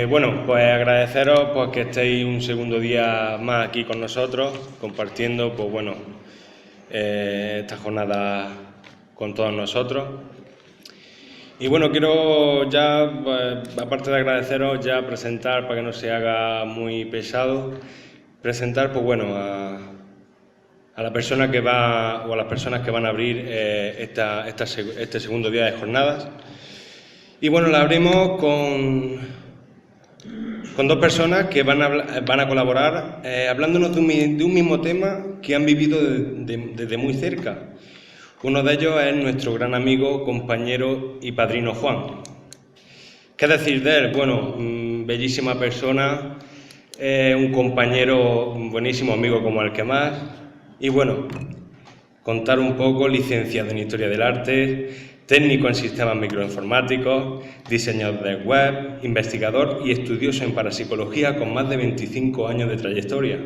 Bueno, pues agradeceros pues, que estéis un segundo día más aquí con nosotros, compartiendo pues, bueno, esta jornada con todos nosotros. Y bueno, quiero ya, pues, aparte de agradeceros, ya presentar, para que no se haga muy pesado, presentar pues, bueno, a la persona que va, o a las personas que van a abrir este segundo día de jornadas. Y bueno, la abrimos con dos personas que van a colaborar hablándonos de un mismo tema que han vivido desde muy cerca. Uno de ellos es nuestro gran amigo, compañero y padrino Juan. ¿Qué decir de él? Bueno, bellísima persona, un compañero, un buenísimo amigo como el que más. Y bueno, contar un poco, licenciado en Historia del Arte, técnico en sistemas microinformáticos, diseñador de web, investigador y estudioso en parapsicología con más de 25 años de trayectoria.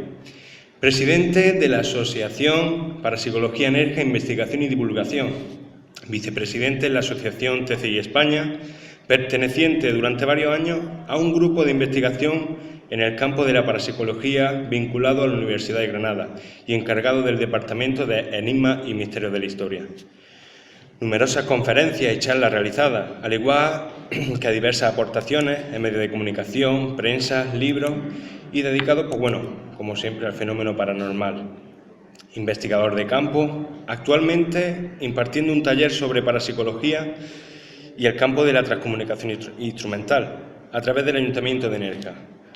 Presidente de la Asociación Parapsicología, Energía, Investigación y Divulgación. Vicepresidente en la Asociación TCI España, perteneciente durante varios años a un grupo de investigación en el campo de la parapsicología vinculado a la Universidad de Granada y encargado del Departamento de Enigmas y Misterios de la Historia. Numerosas conferencias y charlas realizadas, al igual que diversas aportaciones en medios de comunicación, prensa, libros y dedicado, pues bueno, como siempre, al fenómeno paranormal. Investigador de campo, actualmente impartiendo un taller sobre parapsicología y el campo de la transcomunicación instrumental, a través del Ayuntamiento de Nerja,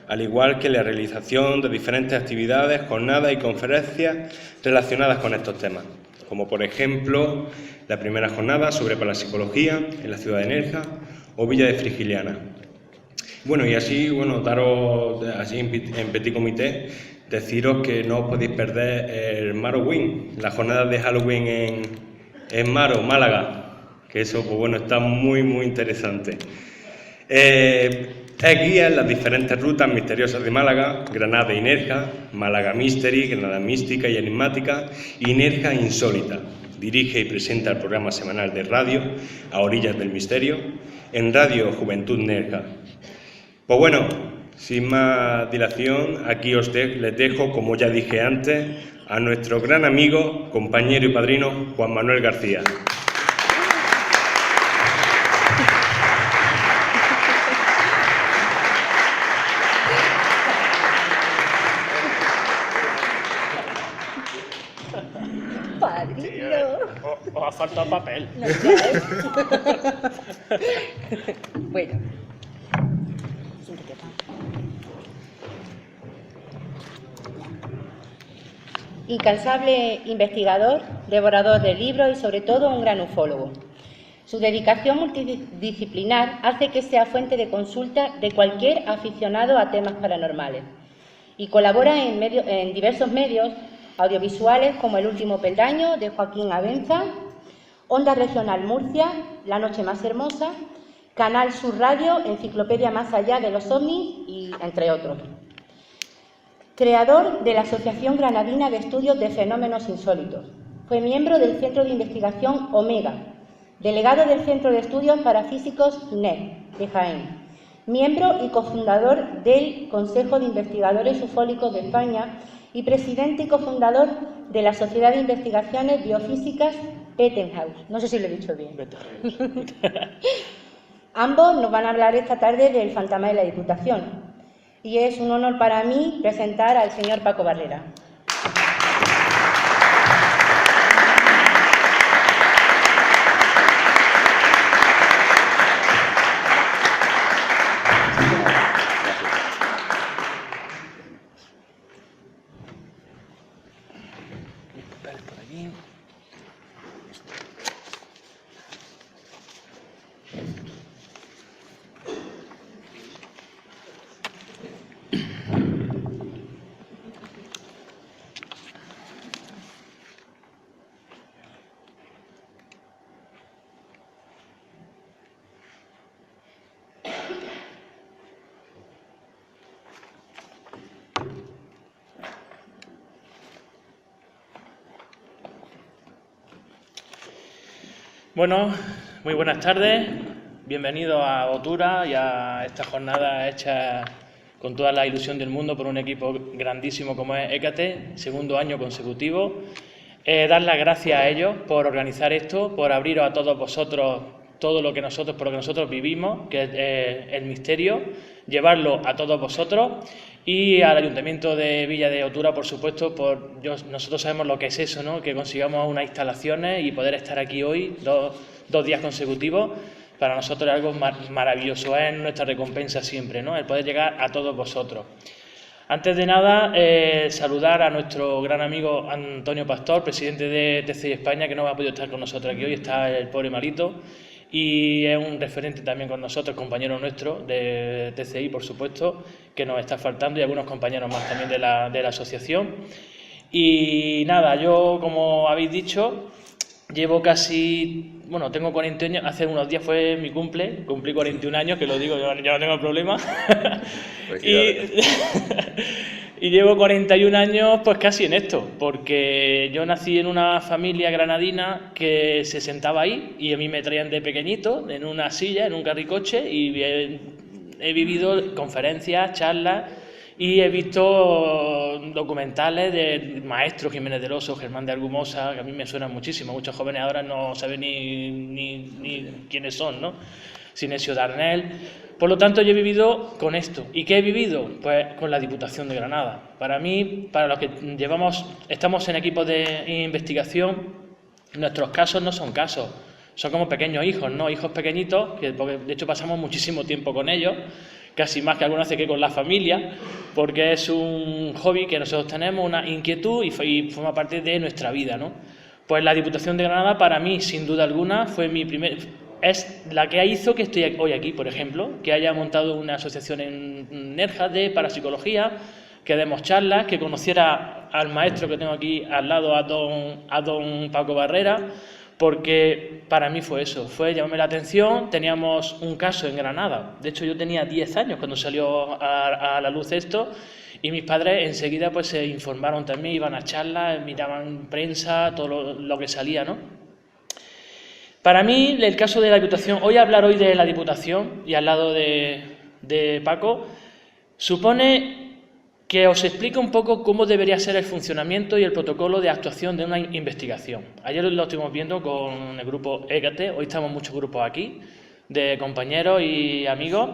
al igual que la realización de diferentes actividades, jornadas y conferencias relacionadas con estos temas, como por ejemplo la primera jornada sobre parapsicología en la ciudad de Nerja o Villa de Frigiliana. Bueno, y así, bueno, daros así en petit comité, deciros que no os podéis perder el Marowin, la jornada de Halloween en Maro, Málaga, que eso, pues bueno, está muy, muy interesante. Es guía en las diferentes rutas misteriosas de Málaga, Granada y Nerja, Málaga Mystery, Granada Mística y Enigmática, y Nerja Insólita. Dirige y presenta el programa semanal de radio A Orillas del Misterio, en Radio Juventud Nerja. Pues bueno, sin más dilación, aquí les dejo, como ya dije antes, a nuestro gran amigo, compañero y padrino, Juan Manuel García. Os ha faltado papel. No, bueno. Incansable investigador, devorador de libros y sobre todo un gran ufólogo. Su dedicación multidisciplinar hace que sea fuente de consulta de cualquier aficionado a temas paranormales y colabora en diversos medios audiovisuales como El Último Peldaño de Joaquín Abenza, Onda Regional Murcia, La Noche Más Hermosa, Canal Sur Radio, Enciclopedia Más Allá de los OVNIs y entre otros. Creador de la Asociación Granadina de Estudios de Fenómenos Insólitos. Fue miembro del Centro de Investigación Omega, delegado del Centro de Estudios Parafísicos NET de Jaén, miembro y cofundador del Consejo de Investigadores Ufólicos de España y presidente y cofundador de la Sociedad de Investigaciones Biofísicas Bettenhaus. No sé si lo he dicho bien. Ambos nos van a hablar esta tarde del fantasma de la Diputación. Y es un honor para mí presentar al señor Paco Barrera. Bueno, muy buenas tardes. bienvenido a Otura y a esta jornada hecha con toda la ilusión del mundo por un equipo grandísimo como es Hécate, segundo año consecutivo. Dar las gracias a ellos por organizar esto, por abriros a todos vosotros todo lo que nosotros, por lo que nosotros vivimos, que es el misterio, llevarlo a todos vosotros y al Ayuntamiento de Villa de Otura, por supuesto, nosotros sabemos lo que es eso, ¿no? Que consigamos unas instalaciones y poder estar aquí hoy, dos días consecutivos, para nosotros es algo maravilloso, es nuestra recompensa siempre, ¿no? El poder llegar a todos vosotros. Antes de nada, saludar a nuestro gran amigo Antonio Pastor, presidente de TCI España, que no ha podido estar con nosotros aquí hoy, está el pobre malito, y es un referente también con nosotros, compañero nuestro de TCI, por supuesto, que nos está faltando, y algunos compañeros más también de la asociación. Y nada, yo, como habéis dicho, llevo tengo 40 años, hace unos días fue mi cumplí 41 años, que lo digo, yo no tengo problema. Y llevo 41 años pues casi en esto, porque yo nací en una familia granadina que se sentaba ahí y a mí me traían de pequeñito en una silla, en un carricoche, y he vivido conferencias, charlas y he visto documentales de maestros, Jiménez del Oso, Germán de Argumosa, que a mí me suenan muchísimo. Muchos jóvenes ahora no saben ni quiénes son, ¿no? Sinesio Darnell. Por lo tanto, yo he vivido con esto. ¿Y qué he vivido? Pues con la Diputación de Granada. Para mí, para los que estamos en equipos de investigación, nuestros casos no son casos, son como pequeños hijos, ¿no? Hijos pequeñitos, porque de hecho pasamos muchísimo tiempo con ellos, casi más que algunas veces que con la familia, porque es un hobby que nosotros tenemos, una inquietud y forma parte de nuestra vida, ¿no? Pues la Diputación de Granada, para mí, sin duda alguna, es la que hizo que estoy hoy aquí, por ejemplo, que haya montado una asociación en Nerja de parapsicología, que demos charlas, que conociera al maestro que tengo aquí al lado, a don Paco Barrera, porque para mí fue eso, fue llamarme la atención. Teníamos un caso en Granada, de hecho yo tenía 10 años cuando salió a la luz esto, y mis padres enseguida pues se informaron también, iban a charlas, miraban prensa, todo lo que salía, ¿no? Para mí, el caso de la Diputación, hablar hoy de la Diputación y al lado de Paco, supone que os explique un poco cómo debería ser el funcionamiento y el protocolo de actuación de una investigación. Ayer lo estuvimos viendo con el grupo Hécate, hoy estamos muchos grupos aquí, de compañeros y amigos.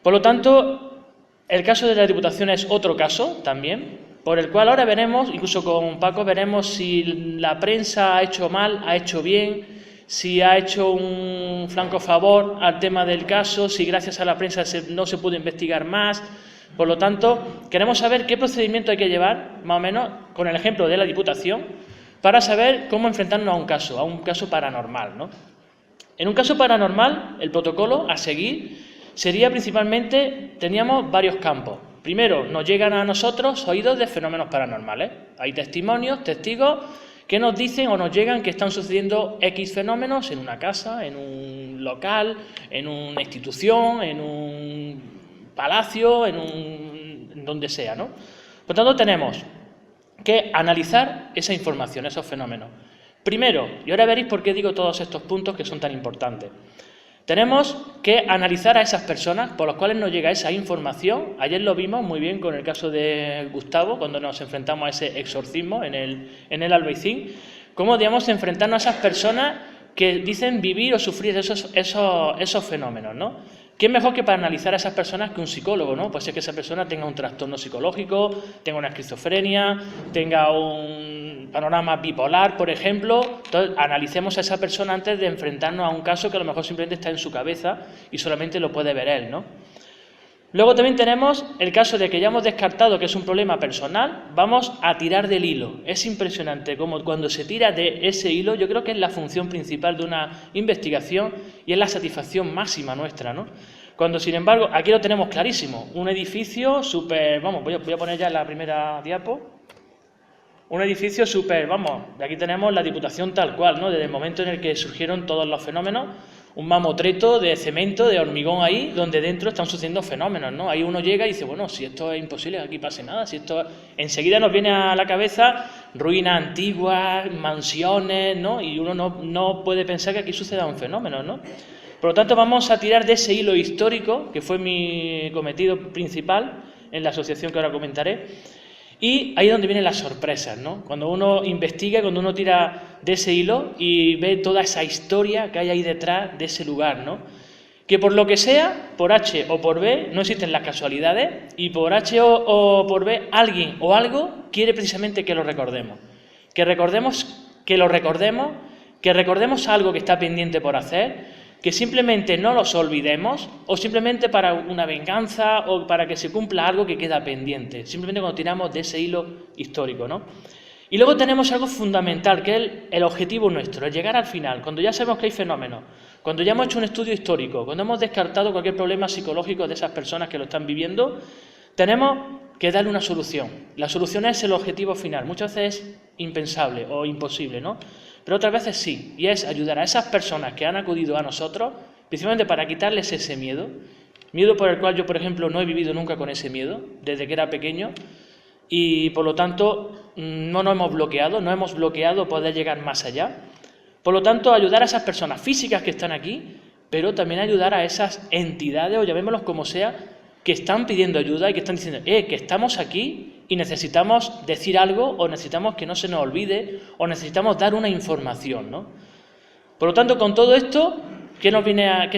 Por lo tanto, el caso de la Diputación es otro caso también, por el cual ahora veremos, incluso con Paco, veremos si la prensa ha hecho mal, ha hecho bien, si ha hecho un flanco favor al tema del caso, si gracias a la prensa no se pudo investigar más. Por lo tanto, queremos saber qué procedimiento hay que llevar, más o menos, con el ejemplo de la Diputación, para saber cómo enfrentarnos a un caso paranormal, ¿no? En un caso paranormal, el protocolo a seguir sería principalmente, teníamos varios campos. Primero, nos llegan a nosotros oídos de fenómenos paranormales. Hay testimonios, testigos, que nos dicen o nos llegan que están sucediendo X fenómenos en una casa, en un local, en una institución, en un palacio, en donde sea, ¿no? Por tanto, tenemos que analizar esa información, esos fenómenos. Primero, y ahora veréis por qué digo todos estos puntos que son tan importantes. Tenemos que analizar a esas personas por las cuales nos llega esa información. Ayer lo vimos muy bien con el caso de Gustavo, cuando nos enfrentamos a ese exorcismo en el Albaicín, cómo debemos enfrentarnos a esas personas que dicen vivir o sufrir esos fenómenos, ¿no? ¿Qué mejor que para analizar a esas personas que un psicólogo, ¿no? Pues es que esa persona tenga un trastorno psicológico, tenga una esquizofrenia, tenga un panorama bipolar, por ejemplo. Entonces, analicemos a esa persona antes de enfrentarnos a un caso que a lo mejor simplemente está en su cabeza y solamente lo puede ver él, ¿no? Luego también tenemos el caso de que ya hemos descartado que es un problema personal, vamos a tirar del hilo. Es impresionante cómo cuando se tira de ese hilo, yo creo que es la función principal de una investigación y es la satisfacción máxima nuestra, ¿no? Cuando, sin embargo, aquí lo tenemos clarísimo, un edificio súper, voy a poner ya la primera diapo, un edificio súper, de aquí tenemos la Diputación tal cual, ¿no? Desde el momento en el que surgieron todos los fenómenos, un mamotreto de cemento, de hormigón ahí, donde dentro están sucediendo fenómenos, ¿no? Ahí uno llega y dice, bueno, si esto es imposible que aquí pase nada, si esto... Enseguida nos viene a la cabeza ruinas antiguas, mansiones, ¿no? Y uno no puede pensar que aquí suceda un fenómeno, ¿no? Por lo tanto, vamos a tirar de ese hilo histórico, que fue mi cometido principal en la asociación que ahora comentaré, y ahí es donde vienen las sorpresas, ¿no? Cuando uno investiga, cuando uno tira de ese hilo y ve toda esa historia que hay ahí detrás de ese lugar, ¿no? Que por lo que sea, por H o por B, no existen las casualidades, y por H o por B, alguien o algo quiere precisamente que lo recordemos. Que lo recordemos, que recordemos algo que está pendiente por hacer, que simplemente no los olvidemos, o simplemente para una venganza o para que se cumpla algo que queda pendiente, simplemente cuando tiramos de ese hilo histórico, ¿no? Y luego tenemos algo fundamental, que es el objetivo nuestro, el llegar al final, cuando ya sabemos que hay fenómenos, cuando ya hemos hecho un estudio histórico, cuando hemos descartado cualquier problema psicológico de esas personas que lo están viviendo, tenemos que darle una solución. La solución es el objetivo final, muchas veces es impensable o imposible, ¿no? Pero otras veces sí, y es ayudar a esas personas que han acudido a nosotros, principalmente para quitarles ese miedo por el cual yo, por ejemplo, no he vivido nunca con ese miedo, desde que era pequeño, y por lo tanto no nos hemos bloqueado poder llegar más allá. Por lo tanto, ayudar a esas personas físicas que están aquí, pero también ayudar a esas entidades, o llamémoslos como sea, que están pidiendo ayuda y que están diciendo, que estamos aquí y necesitamos decir algo, o necesitamos que no se nos olvide, o necesitamos dar una información, ¿no? Por lo tanto, con todo esto, ¿qué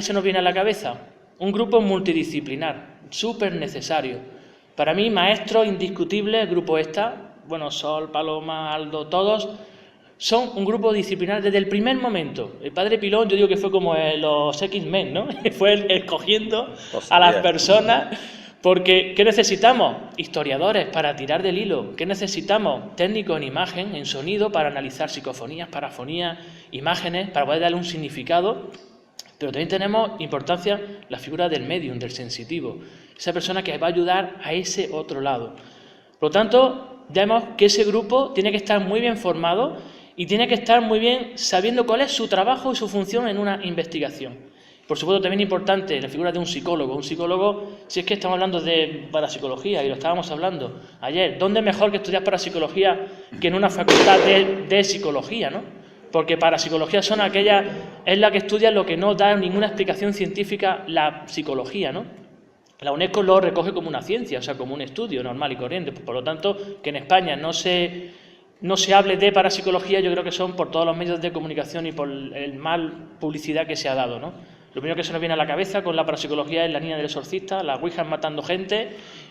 se nos viene a la cabeza? Un grupo multidisciplinar, súper necesario. Para mí, maestro indiscutible, el grupo bueno, Sol, Paloma, Aldo, todos, son un grupo disciplinar desde el primer momento. El padre Pilón, yo digo que fue como los X-Men, ¿no? Fue él escogiendo a las personas, porque ¿qué necesitamos? Historiadores para tirar del hilo. ¿Qué necesitamos? Técnicos en imagen, en sonido, para analizar psicofonías, parafonías, imágenes, para poder darle un significado. Pero también tenemos importancia la figura del medium, del sensitivo, esa persona que va a ayudar a ese otro lado. Por lo tanto, vemos que ese grupo tiene que estar muy bien formado y tiene que estar muy bien sabiendo cuál es su trabajo y su función en una investigación. Por supuesto, también importante la figura de un psicólogo. Un psicólogo, si es que estamos hablando de parapsicología, y lo estábamos hablando ayer, ¿dónde mejor que estudiar parapsicología que en una facultad de psicología, ¿no? Porque parapsicología es la que estudia lo que no da ninguna explicación científica la psicología, ¿no? La UNESCO lo recoge como una ciencia, o sea, como un estudio normal y corriente. Por lo tanto, que en España no se hable de parapsicología, yo creo que son por todos los medios de comunicación y por el mal publicidad que se ha dado, ¿no? Lo primero que se nos viene a la cabeza con la parapsicología es la niña del exorcista, las ouijas matando gente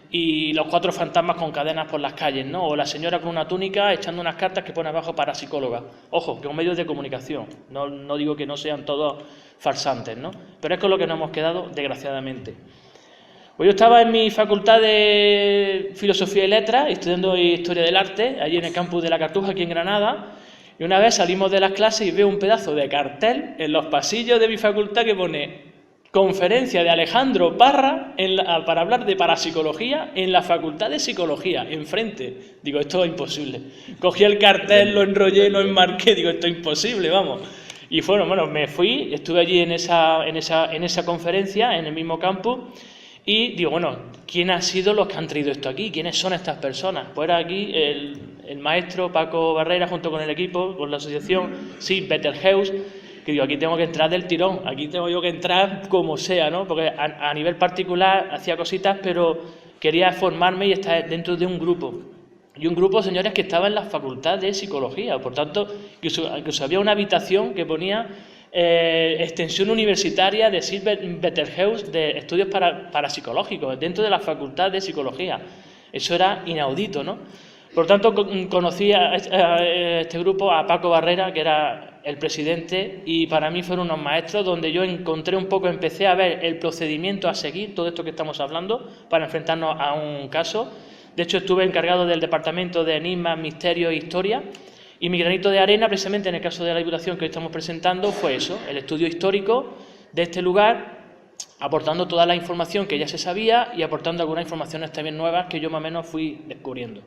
y los 4 fantasmas con cadenas por las calles, ¿no? O la señora con una túnica echando unas cartas que pone abajo parapsicóloga. Ojo, que son medios de comunicación, no digo que no sean todos farsantes, ¿no? Pero es con lo que nos hemos quedado, desgraciadamente. Pues yo estaba en mi facultad de Filosofía y Letras, estudiando Historia del Arte, allí en el campus de La Cartuja, aquí en Granada, y una vez salimos de las clases y veo un pedazo de cartel en los pasillos de mi facultad que pone conferencia de Alejandro Parra para hablar de parapsicología en la Facultad de Psicología, enfrente. Digo, esto es imposible. Cogí el cartel, lo enrollé, lo enmarqué, digo, esto es imposible, vamos. Y bueno, me fui, estuve allí en esa conferencia, en el mismo campus. Y digo, bueno, ¿quién ha sido los que han traído esto aquí? ¿Quiénes son estas personas? Pues era aquí el maestro Paco Barrera junto con el equipo, con la asociación, sí, Betelgeuse, que digo, aquí tengo que entrar del tirón, aquí tengo yo que entrar como sea, ¿no? Porque a nivel particular hacía cositas, pero quería formarme y estar dentro de un grupo. Y un grupo, señores, que estaba en la Facultad de Psicología, por tanto, que había una habitación que ponía extensión universitaria de Silver Betelgeuse de estudios parapsicológicos dentro de la Facultad de Psicología. Eso era inaudito, ¿no? Por tanto, conocí a este grupo, a Paco Barrera, que era el presidente, y para mí fueron unos maestros donde yo empecé a ver el procedimiento a seguir, todo esto que estamos hablando, para enfrentarnos a un caso. De hecho, estuve encargado del departamento de enigmas, misterios e historia. Y mi granito de arena, precisamente en el caso de la divulgación que hoy estamos presentando, fue eso, el estudio histórico de este lugar, aportando toda la información que ya se sabía y aportando algunas informaciones también nuevas que yo más o menos fui descubriendo.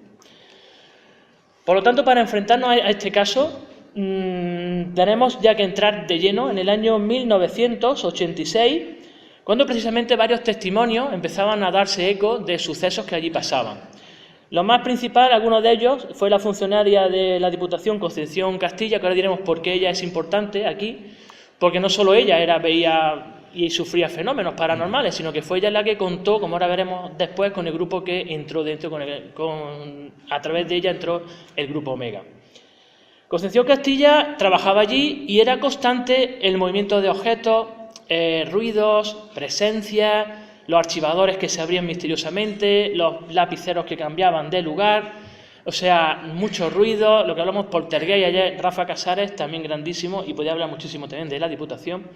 Por lo tanto, para enfrentarnos a este caso, tenemos ya que entrar de lleno en el año 1986, cuando precisamente varios testimonios empezaban a darse eco de sucesos que allí pasaban. Lo más principal, algunos de ellos, fue la funcionaria de la Diputación, Concepción Castilla, que ahora diremos por qué ella es importante aquí, porque no solo ella veía y sufría fenómenos paranormales, sino que fue ella la que contó, como ahora veremos después, con el grupo que entró dentro, a través de ella entró el grupo Omega. Concepción Castilla trabajaba allí y era constante el movimiento de objetos, ruidos, presencias, los archivadores que se abrían misteriosamente, los lapiceros que cambiaban de lugar, o sea, mucho ruido, lo que hablamos poltergeist ayer, Rafa Casares, también grandísimo, y podía hablar muchísimo también de la Diputación,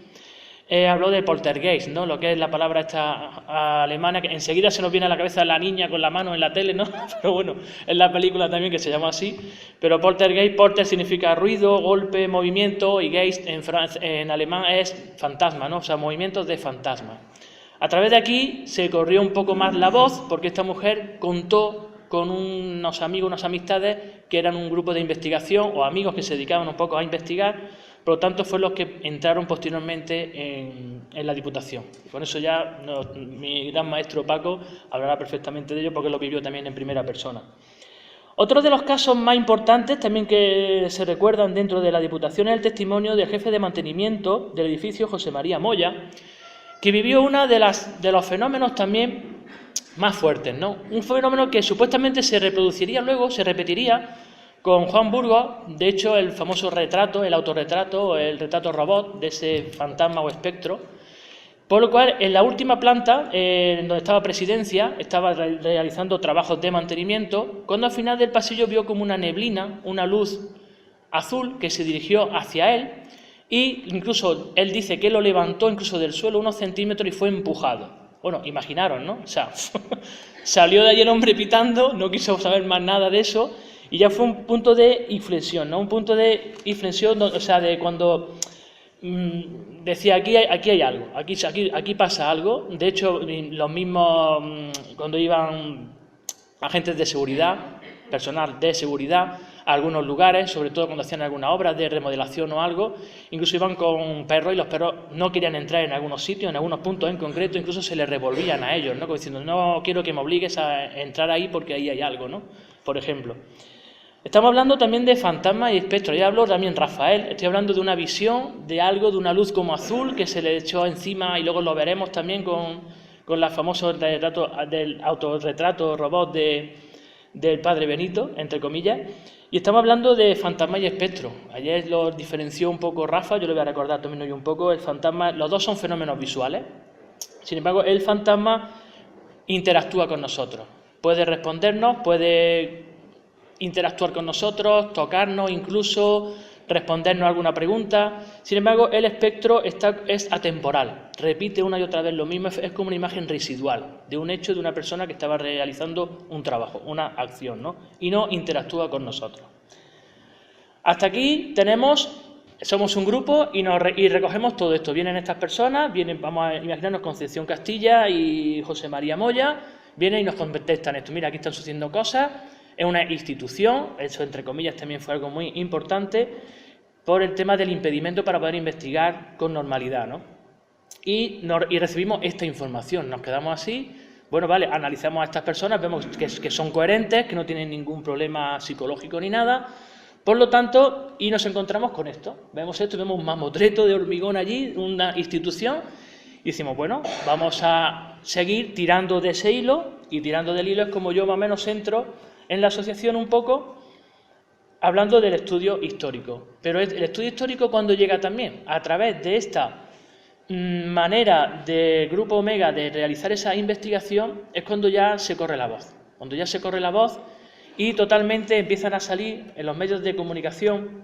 habló de poltergeist, ¿no? Lo que es la palabra esta alemana, que enseguida se nos viene a la cabeza la niña con la mano en la tele, ¿no? Pero bueno, en la película también que se llama así, pero poltergeist, polter significa ruido, golpe, movimiento, y geist en alemán es fantasma, ¿no? O sea, movimientos de fantasma. A través de aquí se corrió un poco más la voz, porque esta mujer contó con unos amigos, unas amistades que eran un grupo de investigación o amigos que se dedicaban un poco a investigar. Por lo tanto, fueron los que entraron posteriormente en la Diputación. Y con eso ya mi gran maestro Paco hablará perfectamente de ello porque lo vivió también en primera persona. Otro de los casos más importantes también que se recuerdan dentro de la Diputación es el testimonio del jefe de mantenimiento del edificio, José María Moya, que vivió uno de los fenómenos también más fuertes, ¿no? Un fenómeno que supuestamente se reproduciría luego, se repetiría, con Juan Burgos. De hecho, el famoso retrato, el autorretrato, el retrato robot de ese fantasma o espectro, por lo cual en la última planta, donde estaba Presidencia, estaba realizando trabajos de mantenimiento, cuando al final del pasillo vio como una neblina, una luz azul que se dirigió hacia él, e incluso él dice que lo levantó incluso del suelo unos centímetros y fue empujado. Bueno, imaginaros, ¿no? O sea, salió de allí el hombre pitando, no quiso saber más nada de eso, y ya fue un punto de inflexión, ¿no? Un punto de inflexión, o sea, de cuando decía, aquí hay algo, aquí pasa algo. De hecho, los mismos, cuando iban agentes de seguridad, personal de seguridad, a algunos lugares, sobre todo cuando hacían alguna obra de remodelación o algo, incluso iban con perros y los perros no querían entrar en algunos sitios, en algunos puntos en concreto, incluso se les revolvían a ellos, ¿no? Como diciendo, no quiero que me obligues a entrar ahí porque ahí hay algo, ¿no? Por ejemplo. Estamos hablando también de fantasmas y espectros. Ya habló también Rafael. Estoy hablando de una visión, de algo, de una luz como azul que se le echó encima, y luego lo veremos también con la famosa del autorretrato robot del padre Benito, entre comillas. Y estamos hablando de fantasmas y espectros. Ayer lo diferenció un poco Rafa, yo lo voy a recordar también hoy un poco. El fantasma, los dos son fenómenos visuales. Sin embargo, el fantasma interactúa con nosotros. Puede respondernos, puede interactuar con nosotros, tocarnos incluso, respondernos alguna pregunta. Sin embargo, el espectro es atemporal, repite una y otra vez lo mismo, es como una imagen residual de un hecho de una persona que estaba realizando un trabajo, una acción, ¿no? Y no interactúa con nosotros. Hasta aquí somos un grupo y recogemos todo esto. Vienen estas personas, vamos a imaginarnos Concepción Castilla y José María Moya, vienen y nos contestan esto. Mira, aquí están sucediendo cosas. Es una institución, eso entre comillas también fue algo muy importante, por el tema del impedimento para poder investigar con normalidad, ¿no? Y recibimos esta información, nos quedamos así, bueno, vale, analizamos a estas personas, vemos que son coherentes, que no tienen ningún problema psicológico ni nada, por lo tanto, y nos encontramos con esto, vemos un mamotreto de hormigón allí, una institución, y decimos, bueno, vamos a seguir tirando de ese hilo, y tirando del hilo es como yo más o menos entro en la asociación un poco hablando del estudio histórico. Pero el estudio histórico, ¿cuándo llega también? A través de esta manera del Grupo Omega de realizar esa investigación, es cuando ya se corre la voz. Cuando ya se corre la voz y totalmente empiezan a salir en los medios de comunicación.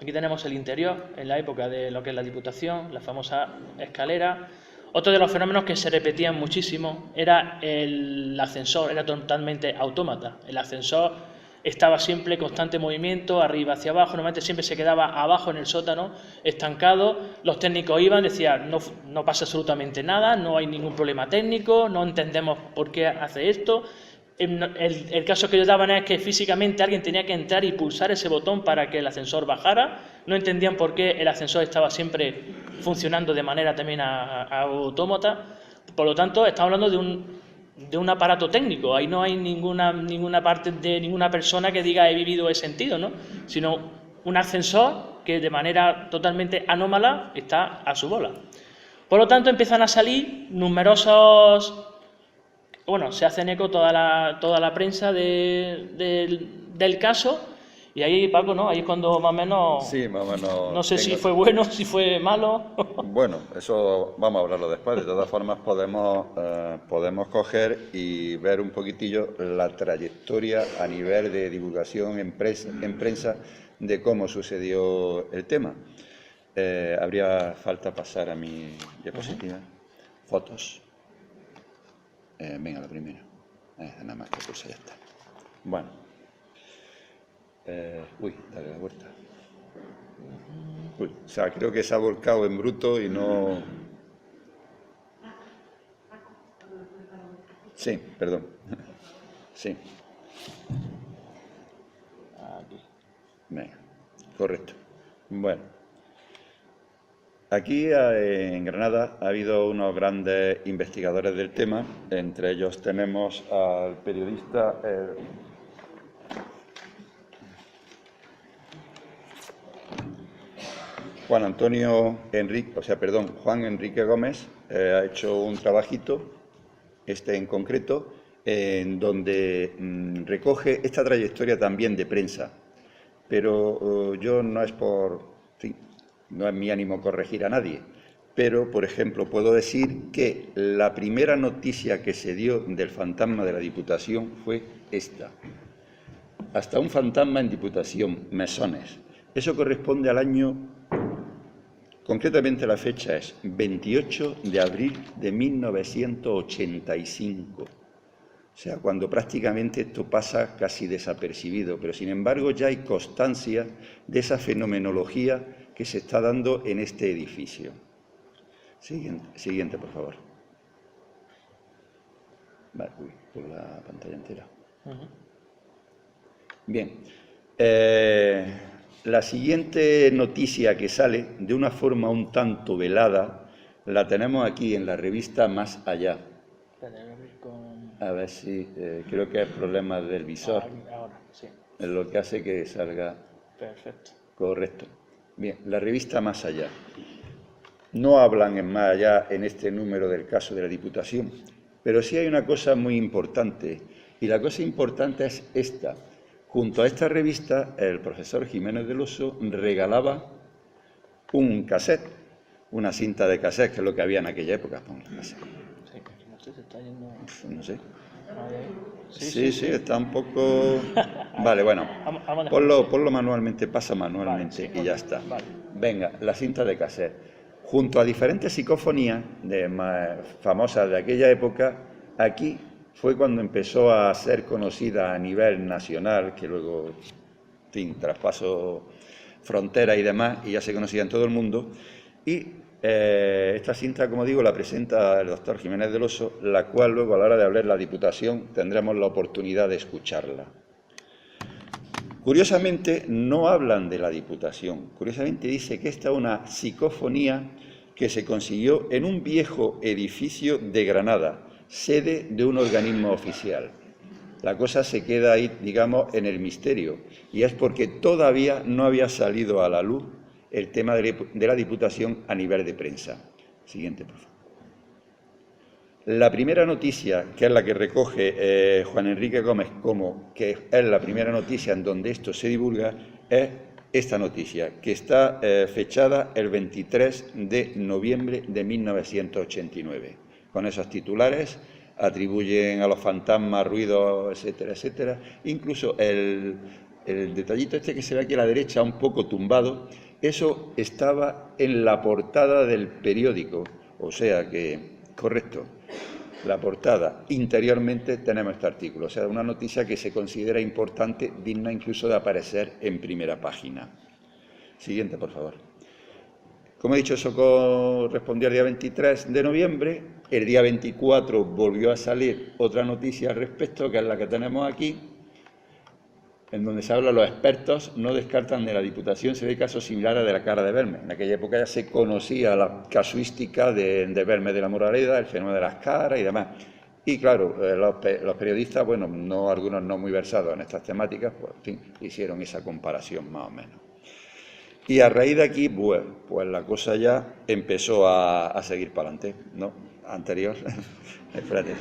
Aquí tenemos el interior, en la época de lo que es la Diputación, la famosa escalera. Otro de los fenómenos que se repetían muchísimo era el ascensor, era totalmente autómata. El ascensor estaba siempre en constante movimiento, arriba hacia abajo, normalmente siempre se quedaba abajo en el sótano, estancado. Los técnicos iban, decían, no pasa absolutamente nada, no hay ningún problema técnico, no entendemos por qué hace esto. El caso que ellos daban es que físicamente alguien tenía que entrar y pulsar ese botón para que el ascensor bajara. No entendían por qué el ascensor estaba siempre funcionando de manera también autómata. Por lo tanto, estamos hablando de un aparato técnico. Ahí no hay ninguna parte de ninguna persona que diga he vivido, he sentido, ¿no? Sino un ascensor que de manera totalmente anómala está a su bola. Por lo tanto, empiezan a salir numerosos... Bueno, se hacen eco toda la prensa del caso, y ahí, Paco, ¿no? Ahí es cuando más o menos... Sí, más o menos... No sé si fue bueno, si fue malo... Bueno, eso vamos a hablarlo después. De todas formas, podemos coger y ver un poquitillo la trayectoria a nivel de divulgación en prensa de cómo sucedió el tema. Habría falta pasar a mi diapositiva. Fotos. Venga, la primera. Nada más que pulsa, ya está. Bueno. Uy, dale la vuelta. Uy, o sea, creo que se ha volcado en bruto y no... Sí, perdón. Sí. Venga, correcto. Bueno. Aquí en Granada ha habido unos grandes investigadores del tema. Entre ellos tenemos al periodista... Juan Enrique Gómez ha hecho un trabajito, en concreto, en donde recoge esta trayectoria también de prensa. Pero yo no es no es mi ánimo corregir a nadie, pero, por ejemplo, puedo decir que la primera noticia que se dio del fantasma de la Diputación fue esta. Hasta un fantasma en Diputación, Mesones. Eso corresponde al año... Concretamente la fecha es 28 de abril de 1985, o sea, cuando prácticamente esto pasa casi desapercibido, pero sin embargo ya hay constancia de esa fenomenología que se está dando en este edificio. Siguiente, por favor. Vale, por la pantalla entera. Bien. La siguiente noticia que sale, de una forma un tanto velada, la tenemos aquí en la revista Más Allá. A ver si... creo que es problema del visor. Ahora, sí. Es lo que hace que salga... Perfecto. Correcto. Bien, la revista Más Allá. No hablan en Más Allá en este número del caso de la Diputación, pero sí hay una cosa muy importante, y la cosa importante es esta. Junto a esta revista, el profesor Jiménez del Oso regalaba un cassette, una cinta de cassette, que es lo que había en aquella época. Sí, no sé, se está yendo... No sé. Sí, está un poco... Vale, bueno, ponlo manualmente, pasa manualmente, vale, y ya está. Vale. Venga, la cinta de cassette. Junto a diferentes psicofonías famosas de aquella época, aquí fue cuando empezó a ser conocida a nivel nacional, que luego, en fin, traspasó fronteras y demás, y ya se conocía en todo el mundo. Y esta cinta, como digo, la presenta el doctor Jiménez del Oso, la cual luego, a la hora de hablar la Diputación, tendremos la oportunidad de escucharla. Curiosamente, no hablan de la Diputación. Curiosamente dice que esta es una psicofonía que se consiguió en un viejo edificio de Granada, sede de un organismo oficial. La cosa se queda ahí, digamos, en el misterio, y es porque todavía no había salido a la luz el tema de la Diputación a nivel de prensa. Siguiente, por favor. La primera noticia, que es la que recoge Juan Enrique Gómez, como que es la primera noticia en donde esto se divulga, es esta noticia, que está fechada el 23 de noviembre de 1989. Con esos titulares atribuyen a los fantasmas, ruidos, etcétera, etcétera. Incluso el detallito este que se ve aquí a la derecha, un poco tumbado, eso estaba en la portada del periódico. O sea que, correcto, la portada. Interiormente tenemos este artículo. O sea, una noticia que se considera importante, digna incluso de aparecer en primera página. Siguiente, por favor. Como he dicho, eso correspondía al día 23 de noviembre. El día 24 volvió a salir otra noticia al respecto, que es la que tenemos aquí, en donde se habla, los expertos no descartan de la Diputación se ve casos similares de la cara de Belmez. En aquella época ya se conocía la casuística de Belmez de la Moraleda, el fenómeno de las caras y demás. Y claro, los periodistas, bueno, algunos no muy versados en estas temáticas, pues en fin, hicieron esa comparación más o menos. Y a raíz de aquí, pues la cosa ya empezó a seguir para adelante, ¿no? Anterior. Espérate,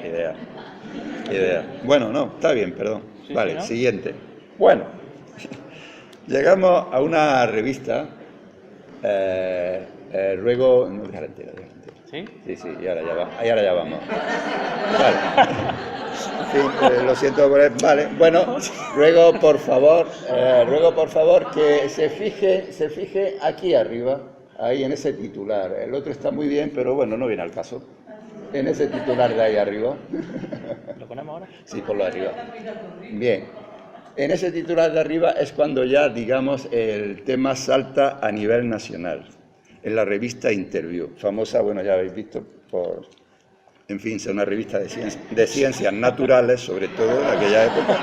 idea. Bueno, no, está bien, perdón. Sí, vale, sí, ¿no? Siguiente. Bueno, llegamos a una revista. Ruego. No, déjala entera. ¿Sí? Sí, y ahora ya vamos. Vale. Sí, lo siento por eso. Vale, bueno, ruego por favor que se fije aquí arriba, ahí en ese titular. El otro está muy bien, pero bueno, no viene al caso. En ese titular de ahí arriba. ¿Lo ponemos ahora? Sí, ponlo arriba. Bien. En ese titular de arriba es cuando ya, digamos, el tema salta a nivel nacional. En la revista Interview, famosa, bueno, ya habéis visto, en fin, es una revista de ciencias naturales, sobre todo en aquella época.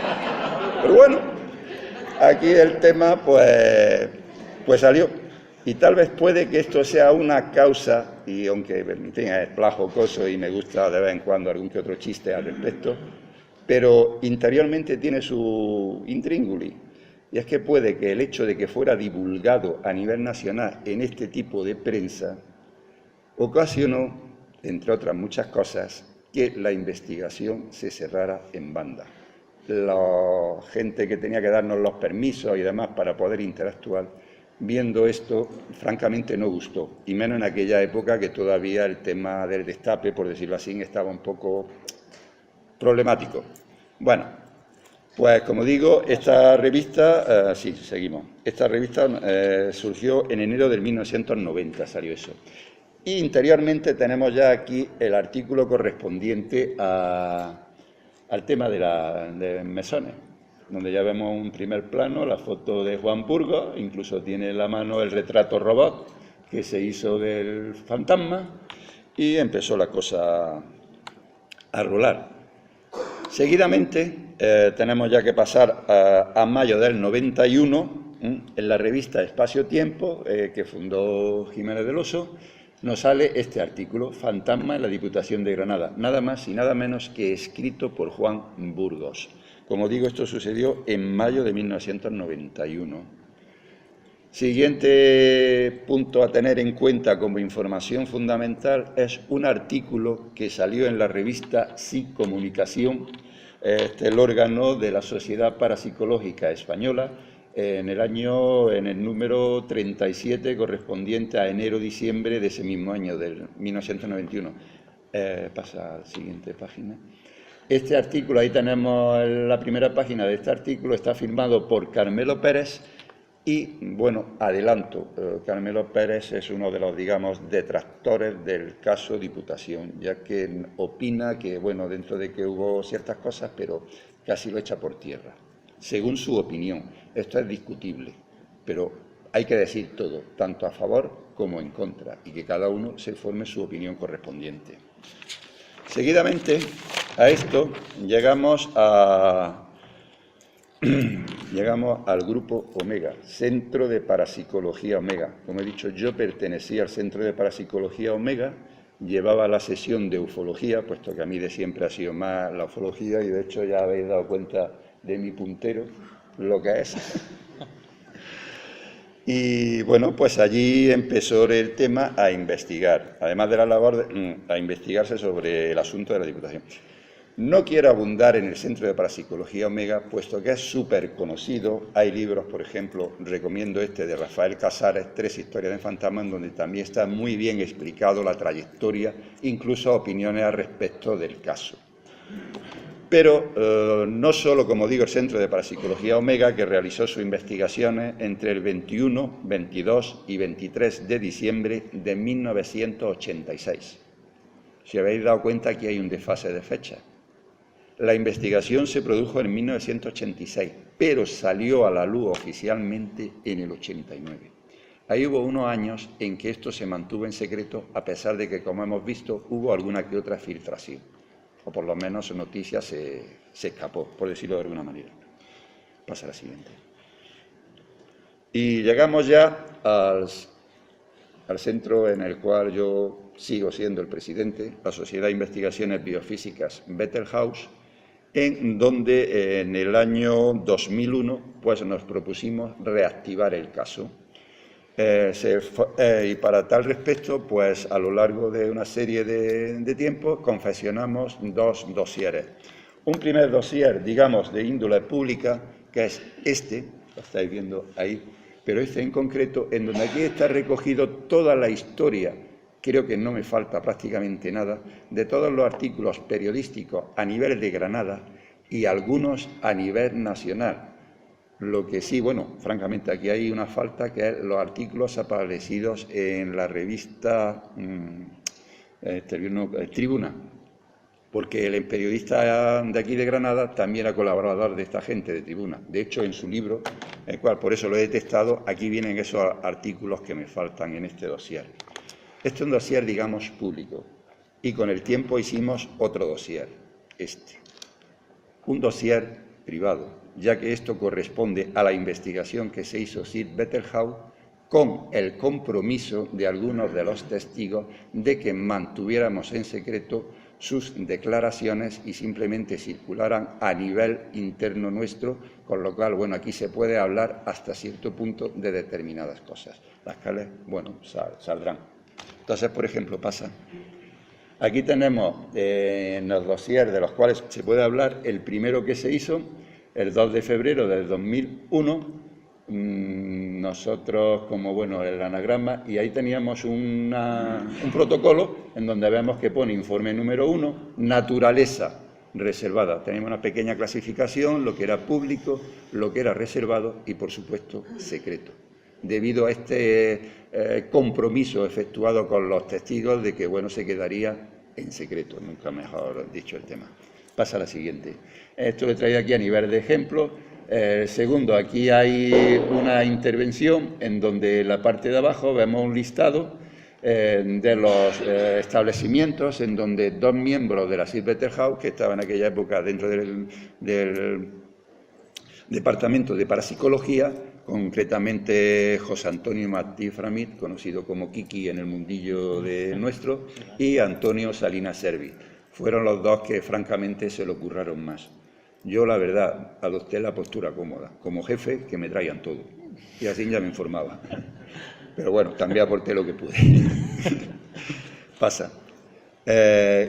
Pero bueno, aquí el tema, pues salió. Y tal vez puede que esto sea una causa, y aunque, en fin, es jocoso y me gusta de vez en cuando algún que otro chiste al respecto, pero interiormente tiene su intríngulis. Y es que puede que el hecho de que fuera divulgado a nivel nacional en este tipo de prensa ocasionó, entre otras muchas cosas, que la investigación se cerrara en banda. La gente que tenía que darnos los permisos y demás para poder interactuar, viendo esto, francamente no gustó, y menos en aquella época que todavía el tema del destape, por decirlo así, estaba un poco problemático. Bueno, pues como digo, esta revista, sí, seguimos, esta revista surgió en enero de 1990, salió eso. Y interiormente tenemos ya aquí el artículo correspondiente al tema de mesones, donde ya vemos un primer plano, la foto de Juan Burgos, incluso tiene en la mano el retrato robot que se hizo del fantasma, y empezó la cosa a rolar. Seguidamente tenemos ya que pasar a mayo del 91, en la revista Espacio-Tiempo, que fundó Jiménez del Oso, nos sale este artículo, Fantasma en la Diputación de Granada, nada más y nada menos que escrito por Juan Burgos. Como digo, esto sucedió en mayo de 1991. Siguiente punto a tener en cuenta como información fundamental es un artículo que salió en la revista Psicomunicación, el órgano de la Sociedad Parapsicológica Española, en el número 37, correspondiente a enero-diciembre de ese mismo año, del 1991. Pasa a la siguiente página. Este artículo, ahí tenemos la primera página de este artículo, está firmado por Carmelo Pérez y, bueno, adelanto, Carmelo Pérez es uno de los, digamos, detractores del caso Diputación, ya que opina que, bueno, dentro de que hubo ciertas cosas, pero casi lo echa por tierra, según su opinión. Esto es discutible, pero hay que decir todo, tanto a favor como en contra, y que cada uno se forme su opinión correspondiente. Seguidamente a esto llegamos al grupo Omega, Centro de Parapsicología Omega. Como he dicho, yo pertenecía al Centro de Parapsicología Omega, llevaba la sesión de ufología, puesto que a mí de siempre ha sido más la ufología, y de hecho ya habéis dado cuenta de mi puntero, lo que es. Y bueno, pues allí empezó el tema a investigar, además de la labor a investigarse sobre el asunto de la Diputación. No quiero abundar en el Centro de Parapsicología Omega, puesto que es súper conocido. Hay libros, por ejemplo, recomiendo este de Rafael Casares, 3 historias de fantasmas, donde también está muy bien explicado la trayectoria, incluso opiniones al respecto del caso. Pero no solo, como digo, el Centro de Parapsicología Omega, que realizó sus investigaciones entre el 21, 22 y 23 de diciembre de 1986. Si habéis dado cuenta, aquí hay un desfase de fecha. La investigación se produjo en 1986, pero salió a la luz oficialmente en el 89. Ahí hubo unos años en que esto se mantuvo en secreto, a pesar de que, como hemos visto, hubo alguna que otra filtración. O por lo menos su noticia se escapó, por decirlo de alguna manera. Pasa a la siguiente. Y llegamos ya al centro en el cual yo sigo siendo el presidente, la Sociedad de Investigaciones Biofísicas Bettelhaus, en donde en el año 2001 pues, nos propusimos reactivar el caso. Y para tal respecto, pues a lo largo de una serie de tiempos confeccionamos dos dosieres. Un primer dosier, digamos, de índole pública, que es este, lo estáis viendo ahí, pero este en concreto, en donde aquí está recogido toda la historia, creo que no me falta prácticamente nada, de todos los artículos periodísticos a nivel de Granada y algunos a nivel nacional. Lo que sí, bueno, francamente, aquí hay una falta, que es los artículos aparecidos en la revista Tribuna, porque el periodista de aquí de Granada también era colaborador de esta gente de Tribuna. De hecho, en su libro, el cual por eso lo he detectado, aquí vienen esos artículos que me faltan en este dossier. Este es un dossier, digamos, público, y con el tiempo hicimos otro dossier, un dossier privado, ya que esto corresponde a la investigación que se hizo Sir Betterhouse con el compromiso de algunos de los testigos de que mantuviéramos en secreto sus declaraciones y simplemente circularan a nivel interno nuestro, con lo cual, bueno, aquí se puede hablar hasta cierto punto de determinadas cosas, las cuales, bueno, saldrán. Entonces, por ejemplo, pasa. Aquí tenemos en los dossiers de los cuales se puede hablar, el primero que se hizo, el 2 de febrero del 2001, nosotros como, bueno, el anagrama, y ahí teníamos un protocolo en donde vemos que pone informe número 1, naturaleza reservada. Tenemos una pequeña clasificación, lo que era público, lo que era reservado y, por supuesto, secreto, debido a este compromiso efectuado con los testigos de que, bueno, se quedaría en secreto, nunca mejor dicho el tema. Pasa a la siguiente. Esto lo he traído aquí a nivel de ejemplo. Segundo, aquí hay una intervención en donde en la parte de abajo vemos un listado de los establecimientos en donde dos miembros de la Sir Betterhouse, que estaban en aquella época dentro del Departamento de Parapsicología, concretamente José Antonio Martí Framit, conocido como Kiki en el mundillo de nuestro, y Antonio Salinas Servi. Fueron los dos que francamente se le ocurrieron más. Yo, la verdad, adopté la postura cómoda, como jefe, que me traían todo, y así ya me informaba. Pero bueno, también aporté lo que pude. Pasa.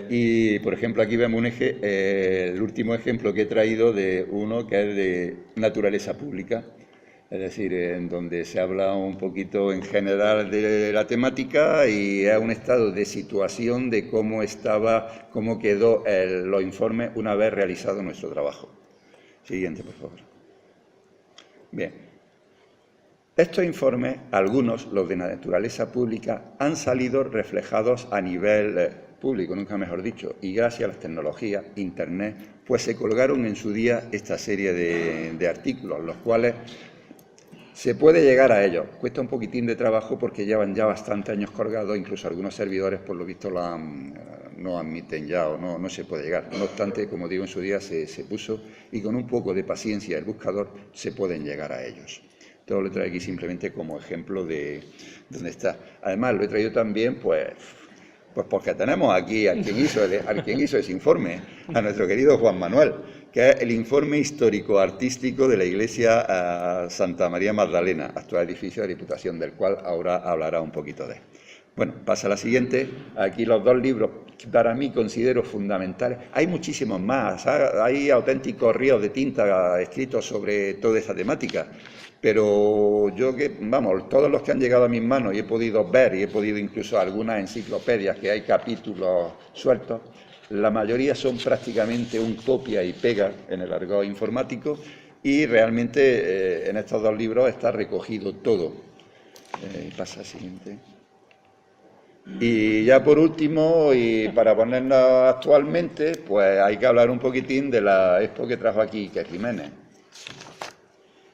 Y, por ejemplo, aquí vemos el último ejemplo que he traído de uno que es de naturaleza pública, es decir, en donde se habla un poquito en general de la temática y es un estado de situación de cómo quedó los informes una vez realizado nuestro trabajo. Siguiente, por favor. Bien. Estos informes, algunos, los de naturaleza pública, han salido reflejados a nivel público, nunca mejor dicho, y gracias a las tecnologías, Internet, pues se colgaron en su día esta serie de artículos, los cuales se puede llegar a ellos. Cuesta un poquitín de trabajo porque llevan ya bastantes años colgados, incluso algunos servidores, por lo visto, no admiten ya o no se puede llegar. No obstante, como digo, en su día se puso y con un poco de paciencia del buscador se pueden llegar a ellos. Todo lo he traído aquí simplemente como ejemplo de dónde está. Además, lo he traído también, pues porque tenemos aquí a quien hizo ese informe, a nuestro querido Juan Manuel, que es el informe histórico-artístico de la iglesia Santa María Magdalena, actual edificio de la Diputación, del cual ahora hablará un poquito de él. Bueno, pasa a la siguiente. Aquí los dos libros que para mí considero fundamentales. Hay muchísimos más, hay auténticos ríos de tinta escritos sobre toda esta temática. Pero yo todos los que han llegado a mis manos y he podido ver, y he podido incluso algunas enciclopedias que hay capítulos sueltos, la mayoría son prácticamente un copia y pega en el argot informático y realmente en estos dos libros está recogido todo. Pasa al siguiente. Y ya por último, y para ponernos actualmente, pues hay que hablar un poquitín de la expo que trajo aquí Iker Jiménez.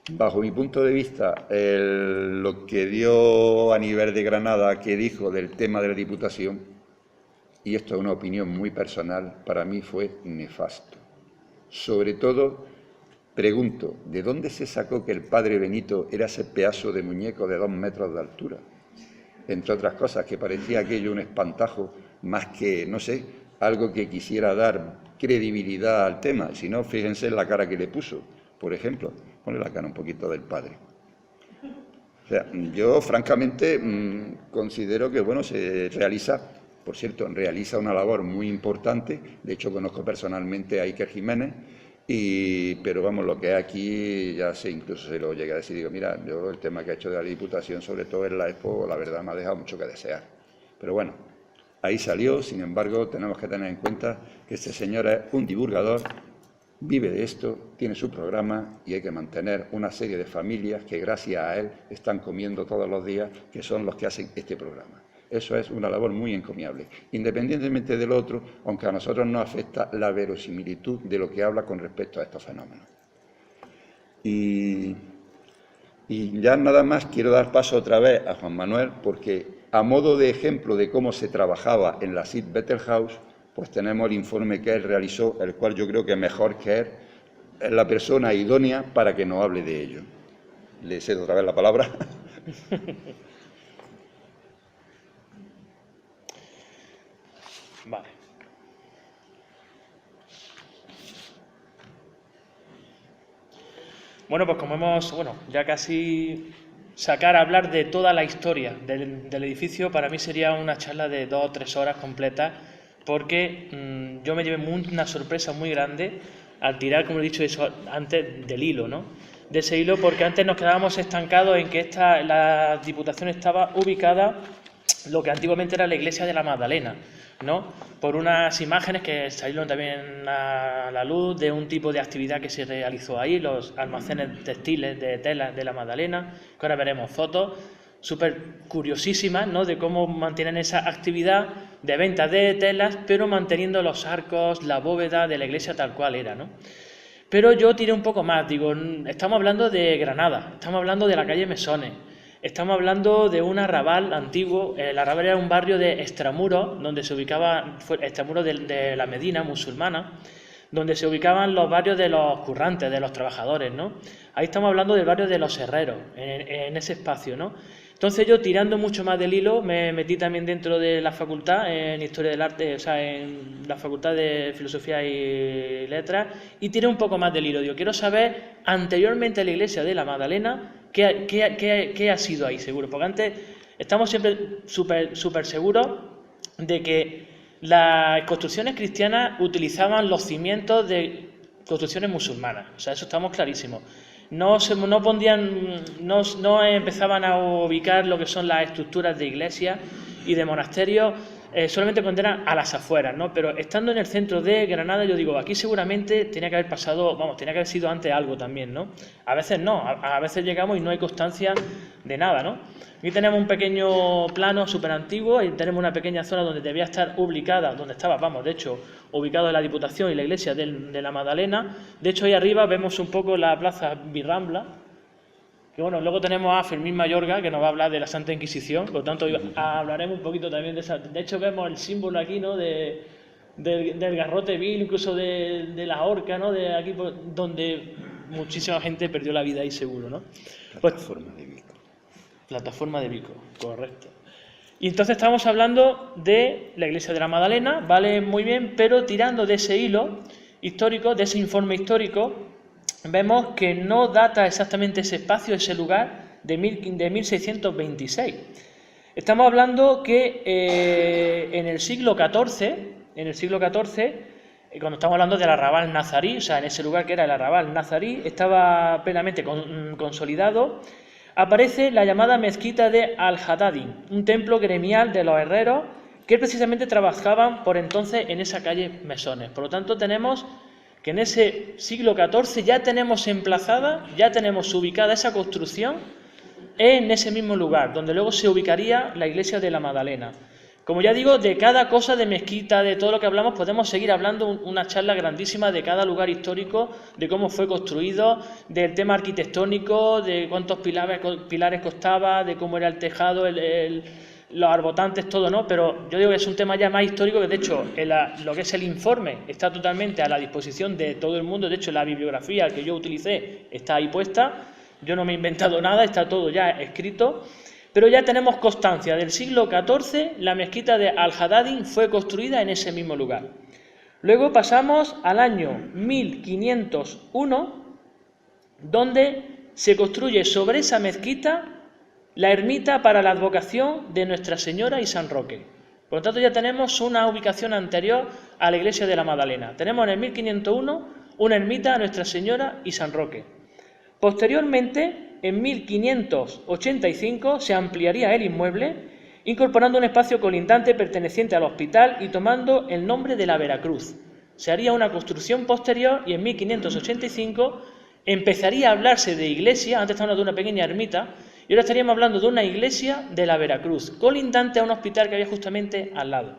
Bajo mi punto de vista, lo que dio a nivel de Granada, que dijo del tema de la Diputación, y esto es una opinión muy personal, para mí fue nefasto. Sobre todo, pregunto, ¿de dónde se sacó que el padre Benito era ese pedazo de muñeco de 2 metros de altura? Entre otras cosas, que parecía aquello un espantajo, más que, no sé, algo que quisiera dar credibilidad al tema. Si no, fíjense en la cara que le puso, por ejemplo. Ponle la cara un poquito del padre. O sea, yo francamente considero que, bueno, se realiza, por cierto, realiza una labor muy importante. De hecho, conozco personalmente a Iker Jiménez, pero vamos, lo que es aquí, ya sé, incluso se lo llegué a decir, digo, mira, yo el tema que ha hecho de la Diputación, sobre todo en la Expo, la verdad me ha dejado mucho que desear. Pero bueno, ahí salió. Sin embargo, tenemos que tener en cuenta que este señor es un divulgador, vive de esto, tiene su programa y hay que mantener una serie de familias que gracias a él están comiendo todos los días, que son los que hacen este programa. Eso es una labor muy encomiable, independientemente del otro, aunque a nosotros nos afecta la verosimilitud de lo que habla con respecto a estos fenómenos. Y ya nada más quiero dar paso otra vez a Juan Manuel, porque a modo de ejemplo de cómo se trabajaba en la Sid Bettelhaus, pues tenemos el informe que él realizó, el cual yo creo que mejor que él es la persona idónea para que nos hable de ello. Le cedo otra vez la palabra. Vale. Bueno, pues como hemos, ya casi sacar a hablar de toda la historia del edificio, para mí sería una charla de 2 o 3 horas completas, porque yo me llevé una sorpresa muy grande al tirar, como he dicho eso antes, del hilo, ¿no? De ese hilo, porque antes nos quedábamos estancados en que la Diputación estaba ubicada lo que antiguamente era la iglesia de la Magdalena, ¿no? Por unas imágenes que salieron también a la luz de un tipo de actividad que se realizó ahí, los almacenes textiles de telas de la Magdalena, que ahora veremos fotos súper curiosísimas, ¿no? De cómo mantienen esa actividad de venta de telas, pero manteniendo los arcos, la bóveda de la iglesia tal cual era, ¿no? Pero yo tiré un poco más, digo, estamos hablando de Granada, estamos hablando de la calle Mesones, estamos hablando de un arrabal antiguo. El arrabal era un barrio de extramuros, donde se ubicaba, extramuros de la Medina musulmana, donde se ubicaban los barrios de los currantes, de los trabajadores, ¿no? Ahí estamos hablando del barrio de los herreros, en ese espacio, ¿no? Entonces yo, tirando mucho más del hilo, me metí también dentro de la facultad, en Historia del Arte, o sea, en la Facultad de Filosofía y Letras, y tiré un poco más del hilo. Digo, quiero saber, anteriormente a la iglesia de la Magdalena, ¿qué ha sido ahí, seguro? Porque antes estamos siempre súper seguros de que las construcciones cristianas utilizaban los cimientos de construcciones musulmanas, o sea, eso estamos clarísimos. No empezaban a ubicar lo que son las estructuras de iglesias y de monasterios solamente cuando eran a las afueras, ¿no? Pero estando en el centro de Granada, yo digo, aquí seguramente tenía que haber pasado, tenía que haber sido antes algo también, ¿no? A veces no, a veces llegamos y no hay constancia de nada, ¿no? Aquí tenemos un pequeño plano súper antiguo y tenemos una pequeña zona donde debía estar ubicada, donde estaba, de hecho, ubicado la Diputación y la iglesia de la Magdalena. De hecho, ahí arriba vemos un poco la plaza Birrambla, que luego tenemos a Fermín Mayorga, que nos va a hablar de la Santa Inquisición, por lo tanto hablaremos un poquito también de esa. De hecho, vemos el símbolo aquí, ¿no? Del garrote vil, incluso de la horca, ¿no? De aquí, donde muchísima gente perdió la vida ahí, seguro, ¿no? Plataforma de Vico. Plataforma de Vico, correcto. Y entonces estamos hablando de la iglesia de la Magdalena, vale, muy bien, pero tirando de ese hilo histórico, de ese informe histórico, vemos que no data exactamente ese espacio, ese lugar, de 1626. Estamos hablando que en el siglo XIV, cuando estamos hablando del arrabal nazarí, o sea, en ese lugar que era el arrabal nazarí, estaba plenamente consolidado, aparece la llamada mezquita de Al-Haddadi, un templo gremial de los herreros que precisamente trabajaban por entonces en esa calle Mesones. Por lo tanto, tenemos que en ese siglo XIV ya tenemos emplazada, ya tenemos ubicada esa construcción en ese mismo lugar, donde luego se ubicaría la iglesia de la Magdalena. Como ya digo, de cada cosa de mezquita, de todo lo que hablamos, podemos seguir hablando una charla grandísima de cada lugar histórico, de cómo fue construido, del tema arquitectónico, de cuántos pilares costaba, de cómo era el tejado, los arbotantes, todo, ¿no? Pero yo digo que es un tema ya más histórico, que de hecho lo que es el informe está totalmente a la disposición de todo el mundo. De hecho, la bibliografía que yo utilicé está ahí puesta, yo no me he inventado nada, está todo ya escrito. Pero ya tenemos constancia del siglo XIV, la mezquita de Al-Haddadi fue construida en ese mismo lugar. Luego pasamos al año 1501, donde se construye sobre esa mezquita la ermita para la advocación de Nuestra Señora y San Roque. Por lo tanto, ya tenemos una ubicación anterior a la iglesia de la Magdalena. Tenemos en el 1501 una ermita a Nuestra Señora y San Roque. Posteriormente, en 1585, se ampliaría el inmueble, incorporando un espacio colindante perteneciente al hospital y tomando el nombre de la Veracruz. Se haría una construcción posterior y en 1585 empezaría a hablarse de iglesia, antes estábamos de una pequeña ermita, y ahora estaríamos hablando de una iglesia de la Veracruz, colindante a un hospital que había justamente al lado.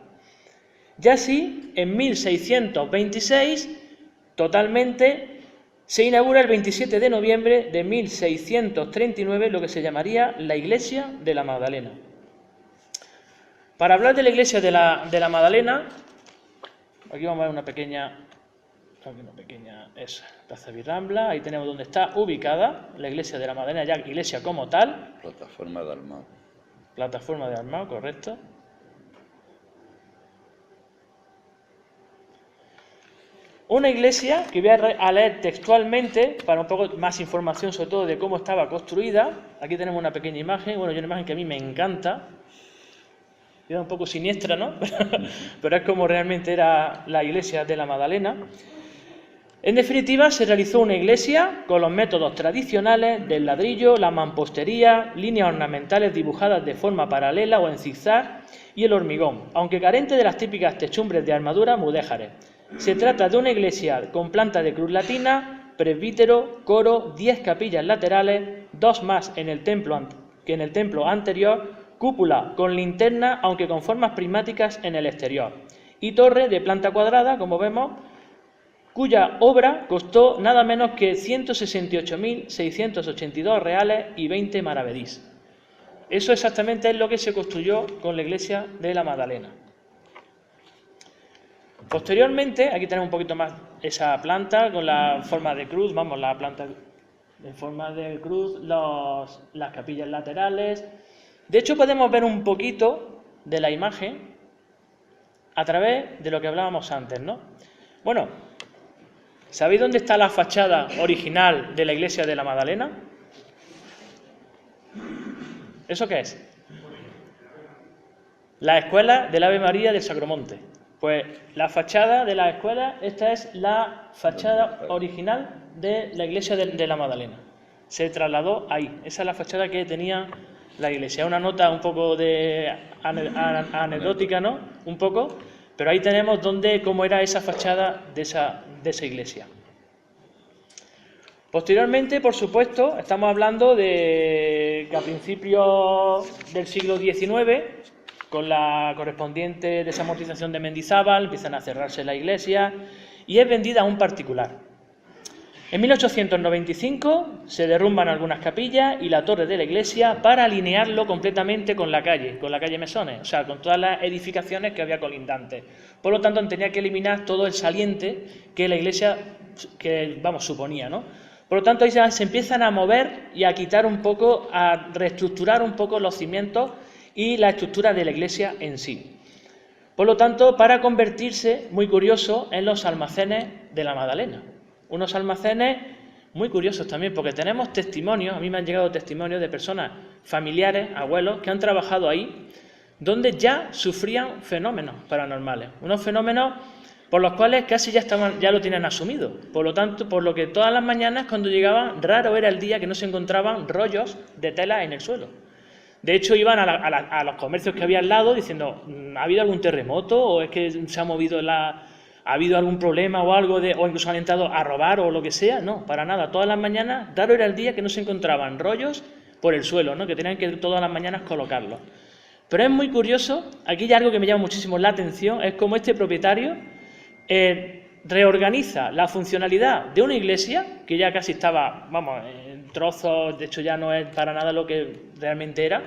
Ya así, en 1626, totalmente, se inaugura el 27 de noviembre de 1639 lo que se llamaría la iglesia de la Magdalena. Para hablar de la iglesia de la Magdalena, aquí vamos a ver una pequeña Plaza Virrambla, ahí tenemos donde está ubicada la iglesia de la Magdalena, ya iglesia como tal. Plataforma de Armao. Plataforma de Armao, correcto. Una iglesia que voy a leer textualmente para un poco más información sobre todo de cómo estaba construida. Aquí tenemos una pequeña imagen, bueno, una imagen que a mí me encanta. Era un poco siniestra, ¿no? Pero es como realmente era la iglesia de la Magdalena. En definitiva, se realizó una iglesia con los métodos tradicionales del ladrillo, la mampostería, líneas ornamentales dibujadas de forma paralela o en zigzag y el hormigón, aunque carente de las típicas techumbres de armadura mudéjares. Se trata de una iglesia con planta de cruz latina, presbítero, coro, 10 capillas laterales, 2 más que en el templo anterior, cúpula con linterna, aunque con formas prismáticas en el exterior, y torre de planta cuadrada, como vemos, cuya obra costó nada menos que 168.682 reales y 20 maravedís. Eso exactamente es lo que se construyó con la iglesia de la Magdalena. Posteriormente, aquí tenemos un poquito más esa planta con la forma de cruz, vamos, la planta en forma de cruz, las capillas laterales. De hecho, podemos ver un poquito de la imagen a través de lo que hablábamos antes, ¿no? Bueno, ¿sabéis dónde está la fachada original de la iglesia de la Magdalena? ¿Eso qué es? La escuela del Ave María del Sacromonte. Pues la fachada de la escuela, esta es la fachada original de la iglesia de la Magdalena. Se trasladó ahí. Esa es la fachada que tenía la iglesia. Una nota un poco anecdótica, ¿no? Un poco. Pero ahí tenemos cómo era esa fachada de esa iglesia. Posteriormente, por supuesto, estamos hablando de que a principios del siglo XIX, con la correspondiente desamortización de Mendizábal, empiezan a cerrarse la iglesia y es vendida a un particular. En 1895 se derrumban algunas capillas y la torre de la iglesia para alinearlo completamente con la calle Mesones, o sea, con todas las edificaciones que había colindantes. Por lo tanto, tenía que eliminar todo el saliente que la iglesia, suponía, ¿no? Por lo tanto, ahí ya se empiezan a mover y a quitar un poco, a reestructurar un poco los cimientos y la estructura de la iglesia en sí. Por lo tanto, para convertirse, muy curioso, en los almacenes de la Magdalena. Unos almacenes muy curiosos también, porque tenemos testimonios, a mí me han llegado testimonios de personas familiares, abuelos, que han trabajado ahí, donde ya sufrían fenómenos paranormales. Unos fenómenos por los cuales casi ya lo tienen asumido. Por lo tanto, por lo que todas las mañanas cuando llegaban, raro era el día que no se encontraban rollos de tela en el suelo. De hecho, iban a los comercios que había al lado diciendo, ¿ha habido algún terremoto? ¿O es que se ha movido ¿ha habido algún problema o algo o incluso han entrado a robar o lo que sea? No, para nada. Todas las mañanas, raro era el día que no se encontraban rollos por el suelo, ¿no? Que tenían que todas las mañanas colocarlos. Pero es muy curioso, aquí hay algo que me llama muchísimo la atención, es cómo este propietario reorganiza la funcionalidad de una iglesia, que ya casi estaba, en trozos, de hecho ya no es para nada lo que realmente era,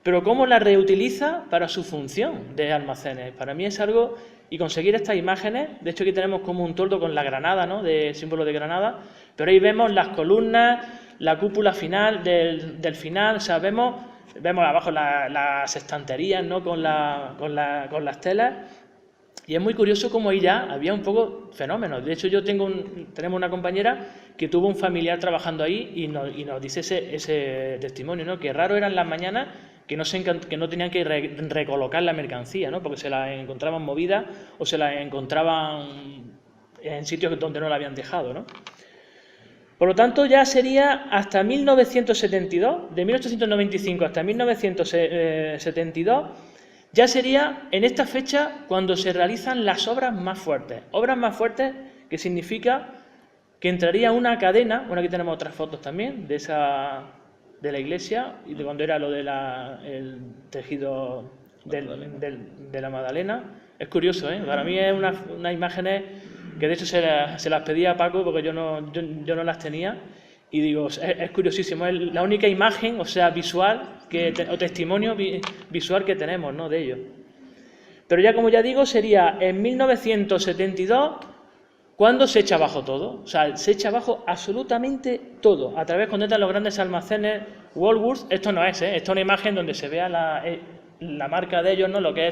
pero cómo la reutiliza para su función de almacenes. Para mí es algo, y conseguir estas imágenes, de hecho aquí tenemos como un toldo con la granada, ¿no? De símbolo de Granada, pero ahí vemos las columnas, la cúpula final del final, o sea, vemos abajo las estanterías, ¿no? Con las telas. Y es muy curioso cómo ahí ya había un poco fenómenos. De hecho, tenemos una compañera que tuvo un familiar trabajando ahí y nos dice ese testimonio, ¿no? Que raro eran las mañanas que no tenían que recolocar la mercancía, ¿no? Porque se la encontraban movida o se la encontraban en sitios donde no la habían dejado, ¿no? Por lo tanto, ya sería hasta 1972, de 1895 hasta 1972, ya sería en esta fecha cuando se realizan las obras más fuertes. Obras más fuertes que significa que entraría una cadena, bueno, aquí tenemos otras fotos también de la iglesia y de cuando era lo de el tejido de la Magdalena. Es curioso, ¿eh? Para mí es unas imágenes que de hecho se las pedí a Paco porque yo no las tenía. Y digo, es curiosísimo, es la única imagen, o sea, visual, o testimonio visual que tenemos, ¿no?, de ello. Pero ya, como ya digo, sería en 1972 cuando se echa abajo todo. O sea, se echa abajo absolutamente todo. A través, cuando entran los grandes almacenes Woolworths, esto no es, ¿eh? Esto es una imagen donde se vea la marca de ellos, ¿no?, lo que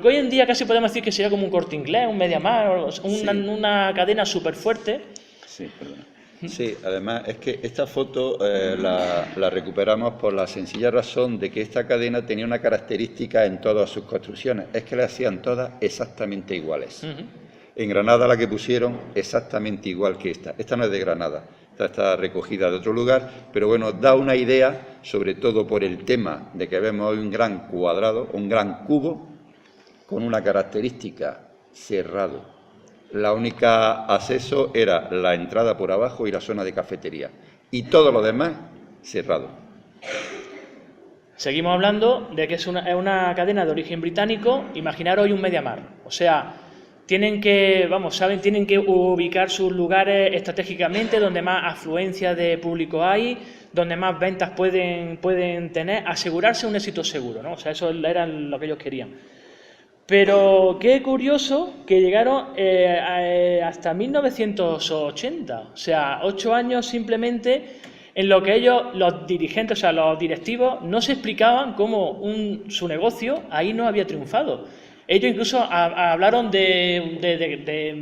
hoy en día casi podemos decir que sería como un Corte Inglés, un MediaMarkt, una cadena súper fuerte. Sí, perdona. Sí, además es que esta foto la recuperamos por la sencilla razón de que esta cadena tenía una característica en todas sus construcciones, es que le hacían todas exactamente iguales. En Granada la que pusieron exactamente igual que esta. Esta no es de Granada, esta está recogida de otro lugar, pero bueno, da una idea, sobre todo por el tema de que vemos hoy un gran cuadrado, un gran cubo, con una característica cerrado. La única acceso era la entrada por abajo y la zona de cafetería. Y todo lo demás cerrado. Seguimos hablando de que es una cadena de origen británico. Imaginaros hoy un MediaMarkt. O sea, tienen que ubicar sus lugares estratégicamente donde más afluencia de público hay, donde más ventas pueden tener, asegurarse un éxito seguro, ¿no? O sea, eso era lo que ellos querían. Pero qué curioso que llegaron hasta 1980, o sea, 8 años simplemente en lo que ellos, los dirigentes, o sea, los directivos, no se explicaban cómo su negocio ahí no había triunfado. Ellos incluso hablaron de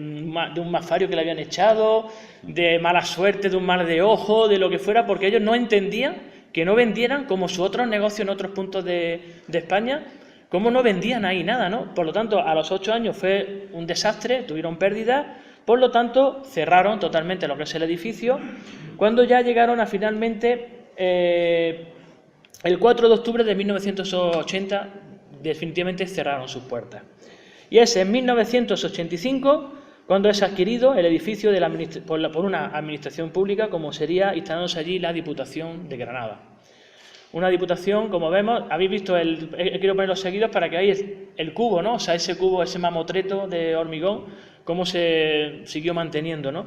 un malfario que le habían echado, de mala suerte, de un mal de ojo, de lo que fuera, porque ellos no entendían que no vendieran como sus otros negocios en otros puntos de España. ¿Cómo no vendían ahí nada, no? Por lo tanto, a los 8 años fue un desastre, tuvieron pérdidas, por lo tanto, cerraron totalmente lo que es el edificio, cuando ya llegaron a finalmente, el 4 de octubre de 1980, definitivamente cerraron sus puertas. Y es en 1985 cuando es adquirido el edificio por una administración pública, como sería instalándose allí la Diputación de Granada. Una diputación, como vemos, habéis visto, quiero poner los seguidos para que veáis el cubo, ¿no? O sea, ese cubo, ese mamotreto de hormigón, cómo se siguió manteniendo, ¿no?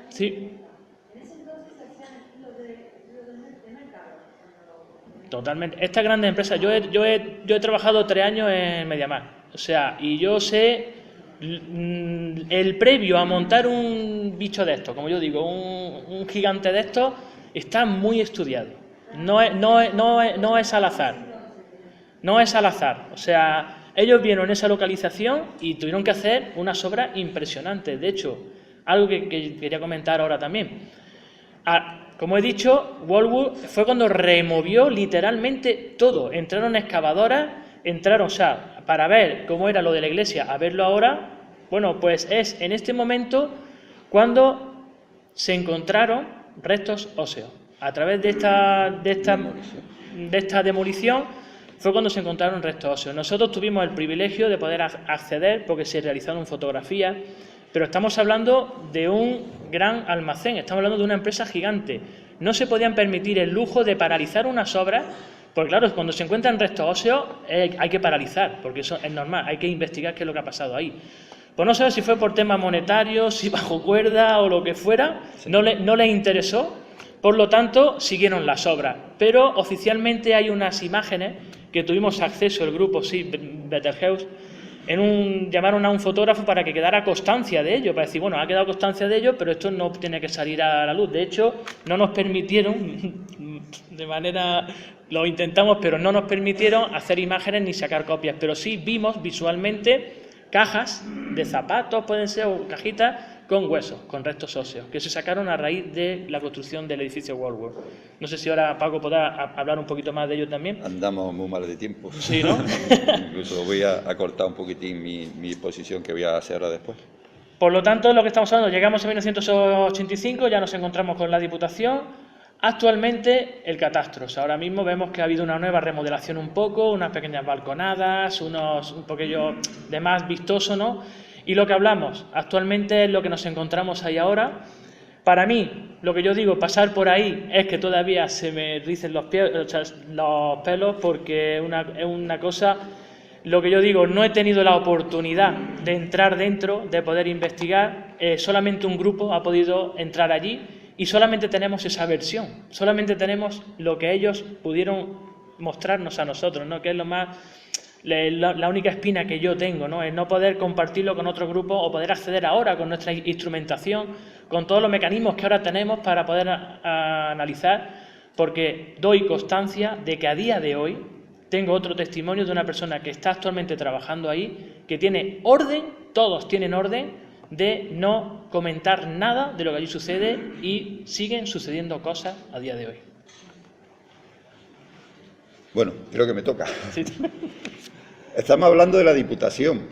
Sí. Totalmente. Estas grandes empresas, yo he trabajado 3 años en MediaMarkt, o sea, y yo sé el previo a montar un bicho de estos, como yo digo, un gigante de estos, está muy estudiado. No es al azar. No es al azar. O sea, ellos vieron esa localización y tuvieron que hacer unas obras impresionantes. De hecho, algo que quería comentar ahora también. Como he dicho, Woolworths fue cuando removió literalmente todo. Entraron excavadoras, o sea, para ver cómo era lo de la iglesia, a verlo ahora, bueno, pues es en este momento cuando se encontraron restos óseos. A través de esta demolición fue cuando se encontraron restos óseos. Nosotros tuvimos el privilegio de poder acceder porque se realizaron fotografías, pero estamos hablando de un gran almacén, estamos hablando de una empresa gigante. No se podían permitir el lujo de paralizar unas obras, porque claro, cuando se encuentran restos óseos hay que paralizar, porque eso es normal, hay que investigar qué es lo que ha pasado ahí. Pues no sé si fue por temas monetarios, si bajo cuerda o lo que fuera, no les interesó. Por lo tanto, siguieron las obras, pero oficialmente hay unas imágenes que tuvimos acceso el grupo Betterhouse, llamaron a un fotógrafo para que quedara constancia de ello, para decir, bueno, ha quedado constancia de ello, pero esto no tiene que salir a la luz. De hecho, no nos permitieron, lo intentamos, pero no nos permitieron hacer imágenes ni sacar copias, pero sí vimos visualmente cajas de zapatos, pueden ser, o cajitas con huesos, con restos óseos, que se sacaron a raíz de la construcción del edificio Woolworth. No sé si ahora Paco podrá hablar un poquito más de ello también. Andamos muy mal de tiempo. Sí, ¿no? Incluso voy a cortar un poquitín mi exposición que voy a hacer ahora después. Por lo tanto, lo que estamos hablando, llegamos en 1985, ya nos encontramos con la Diputación. Actualmente, el catastro. O sea, ahora mismo vemos que ha habido una nueva remodelación un poco, unas pequeñas balconadas, un poquillo de más vistoso, ¿no? Y lo que hablamos actualmente es lo que nos encontramos ahí ahora. Para mí, lo que yo digo, pasar por ahí es que todavía se me ricen los pelos, porque es una cosa, lo que yo digo, no he tenido la oportunidad de entrar dentro, de poder investigar, solamente un grupo ha podido entrar allí y solamente tenemos esa versión, solamente tenemos lo que ellos pudieron mostrarnos a nosotros, ¿no? Que es lo más... La única espina que yo tengo, ¿no? Es no poder compartirlo con otro grupo o poder acceder ahora con nuestra instrumentación, con todos los mecanismos que ahora tenemos para poder analizar, porque doy constancia de que a día de hoy tengo otro testimonio de una persona que está actualmente trabajando ahí, que tiene orden, todos tienen orden, de no comentar nada de lo que allí sucede y siguen sucediendo cosas a día de hoy. Bueno, creo que me toca. Sí. Estamos hablando de la Diputación,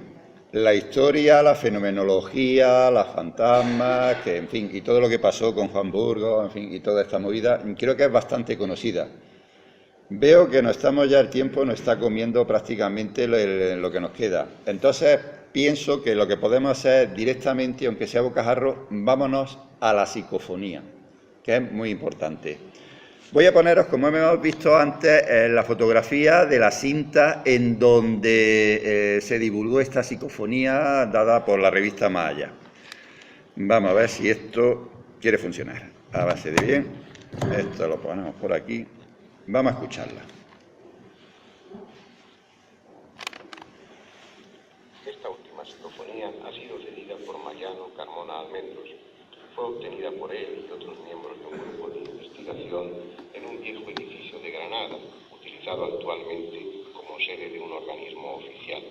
la historia, la fenomenología, las fantasmas, que en fin, y todo lo que pasó con Juan Burgos, en fin, y toda esta movida, creo que es bastante conocida. Veo que nos el tiempo nos está comiendo prácticamente lo que nos queda. Entonces, pienso que lo que podemos hacer directamente, aunque sea bocajarro, vámonos a la psicofonía, que es muy importante. Voy a poneros, como hemos visto antes, la fotografía de la cinta en donde se divulgó esta psicofonía dada por la revista Maya. Vamos a ver si esto quiere funcionar. A base de bien, esto lo ponemos por aquí. Vamos a escucharla. Esta última psicofonía ha sido cedida por Mariano Carmona Almendros. Fue obtenida por él y otros miembros de un grupo de investigación en un viejo edificio de Granada, utilizado actualmente como sede de un organismo oficial.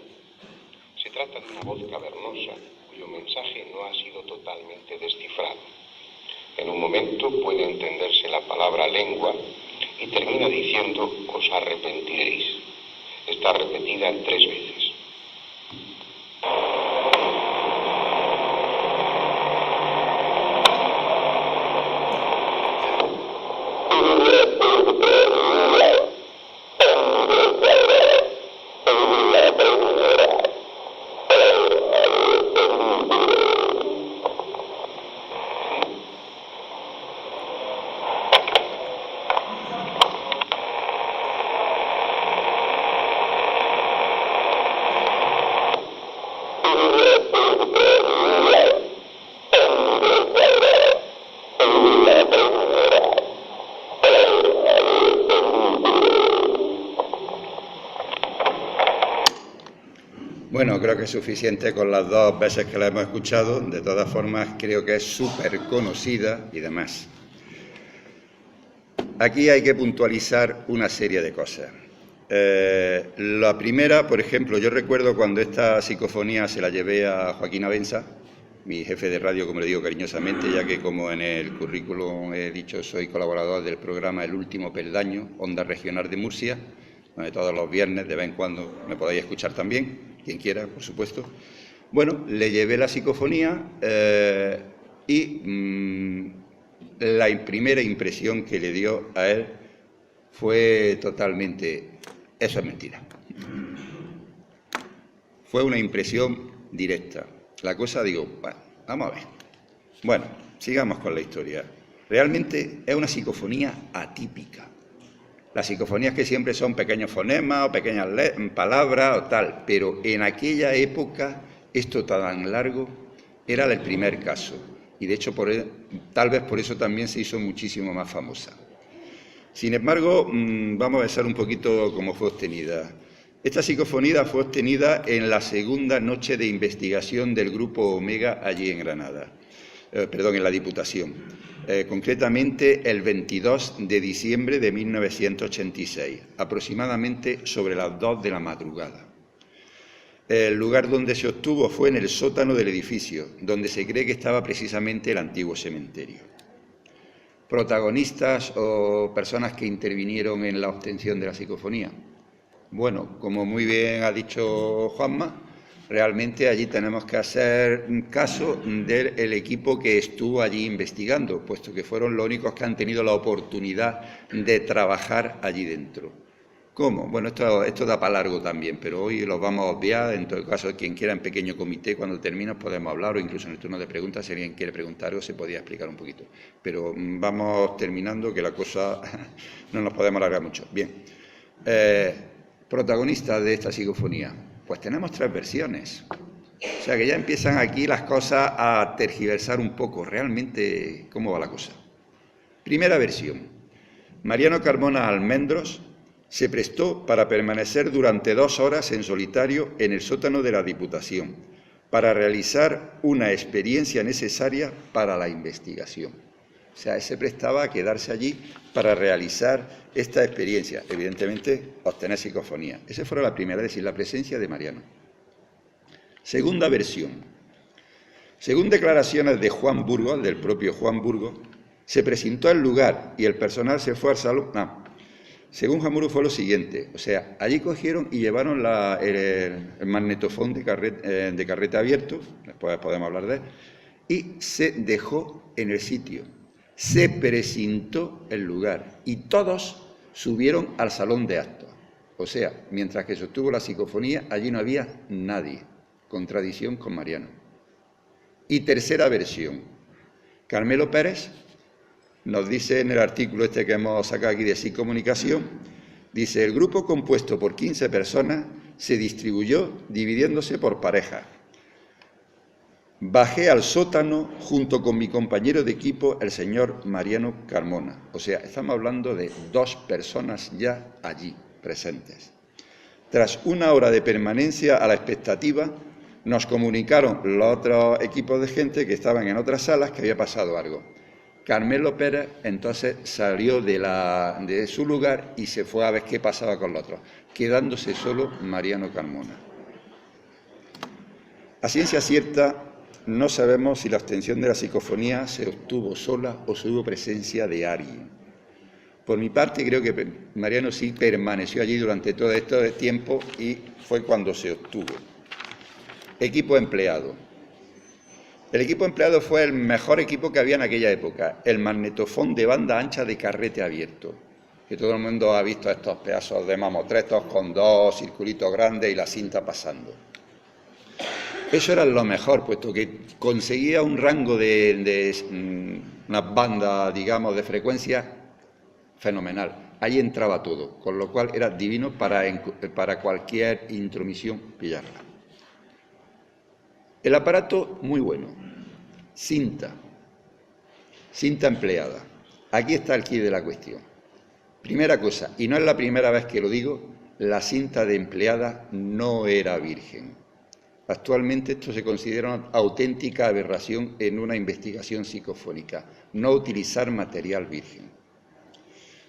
Se trata de una voz cavernosa, cuyo mensaje no ha sido totalmente descifrado. En un momento puede entenderse la palabra lengua y termina diciendo «os arrepentiréis». Está repetida 3 veces. Bueno, creo que es suficiente con las 2 veces que la hemos escuchado. De todas formas, creo que es súper conocida y demás. Aquí hay que puntualizar una serie de cosas. La primera, por ejemplo, yo recuerdo cuando esta psicofonía se la llevé a Joaquín Abenza, mi jefe de radio, como le digo cariñosamente, ya que como en el currículum he dicho, soy colaborador del programa El Último Peldaño, Onda Regional de Murcia, donde todos los viernes, de vez en cuando, me podéis escuchar también, quien quiera, por supuesto. Bueno, le llevé la psicofonía y la primera impresión que le dio a él fue totalmente, eso es mentira. Fue una impresión directa. La cosa, digo, bueno, vamos a ver. Bueno, sigamos con la historia. Realmente es una psicofonía atípica. Las psicofonías que siempre son pequeños fonemas o pequeñas palabras o tal, pero en aquella época esto tan largo era el primer caso y de hecho tal vez por eso también se hizo muchísimo más famosa. Sin embargo, vamos a ver un poquito cómo fue obtenida. Esta psicofonía fue obtenida en la segunda noche de investigación del Grupo Omega allí en Granada, en la Diputación. Concretamente el 22 de diciembre de 1986, aproximadamente sobre las 2 de la madrugada. el lugar donde se obtuvo fue en el sótano del edificio, donde se cree que estaba precisamente el antiguo cementerio. ¿Protagonistas o personas que intervinieron en la obtención de la psicofonía? Bueno, como muy bien ha dicho Juanma, realmente allí tenemos que hacer caso del equipo que estuvo allí investigando, puesto que fueron los únicos que han tenido la oportunidad de trabajar allí dentro. ¿Cómo? Bueno, esto da para largo también, pero hoy los vamos a obviar. En todo caso, quien quiera en pequeño comité, cuando termine podemos hablar, o incluso en el turno de preguntas, si alguien quiere preguntar algo, se podía explicar un poquito. Pero vamos terminando, que la cosa no nos podemos alargar mucho. Bien, protagonistas de esta psicofonía. Pues tenemos 3 versiones. O sea que ya empiezan aquí las cosas a tergiversar un poco. Realmente, ¿cómo va la cosa? Primera versión. Mariano Carmona Almendros se prestó para permanecer durante 2 horas en solitario en el sótano de la Diputación, para realizar una experiencia necesaria para la investigación. O sea, él se prestaba a quedarse allí para realizar esta experiencia, evidentemente obtener psicofonía. Esa fue la primera, es decir, la presencia de Mariano. Segunda versión. Según declaraciones de Juan Burgos, del propio Juan Burgos, se presentó al lugar y el personal se fue al salón. Según Juan Burgos fue lo siguiente, o sea, allí cogieron y llevaron el magnetofón de carrete abierto, después podemos hablar de él, y se dejó en el sitio. Se presentó el lugar y todos subieron al salón de actos. O sea, mientras que sostuvo la psicofonía, allí no había nadie. Contradicción con Mariano. Y tercera versión. Carmelo Pérez nos dice en el artículo este que hemos sacado aquí de Psicomunicación, dice, el grupo compuesto por 15 personas se distribuyó dividiéndose por parejas. Bajé al sótano junto con mi compañero de equipo, el señor Mariano Carmona. O sea, estamos hablando de 2 personas ya allí presentes. Tras 1 hora de permanencia a la expectativa, nos comunicaron los otros equipos de gente que estaban en otras salas que había pasado algo. Carmelo Pérez entonces salió de su lugar y se fue a ver qué pasaba con los otros, quedándose solo Mariano Carmona. A ciencia cierta, no sabemos si la obtención de la psicofonía se obtuvo sola o se hubo presencia de alguien. Por mi parte, creo que Mariano sí permaneció allí durante todo este tiempo y fue cuando se obtuvo. Equipo empleado. El equipo empleado fue el mejor equipo que había en aquella época, el magnetofón de banda ancha de carrete abierto, que todo el mundo ha visto estos pedazos de mamotretos con 2 circulitos grandes y la cinta pasando. Eso era lo mejor, puesto que conseguía un rango de una banda, digamos, de frecuencia fenomenal. Ahí entraba todo, con lo cual era divino para cualquier intromisión pillarla. El aparato, muy bueno. Cinta empleada. Aquí está el quid de la cuestión. Primera cosa, y no es la primera vez que lo digo, la cinta de empleada no era virgen. Actualmente esto se considera una auténtica aberración en una investigación psicofónica, no utilizar material virgen.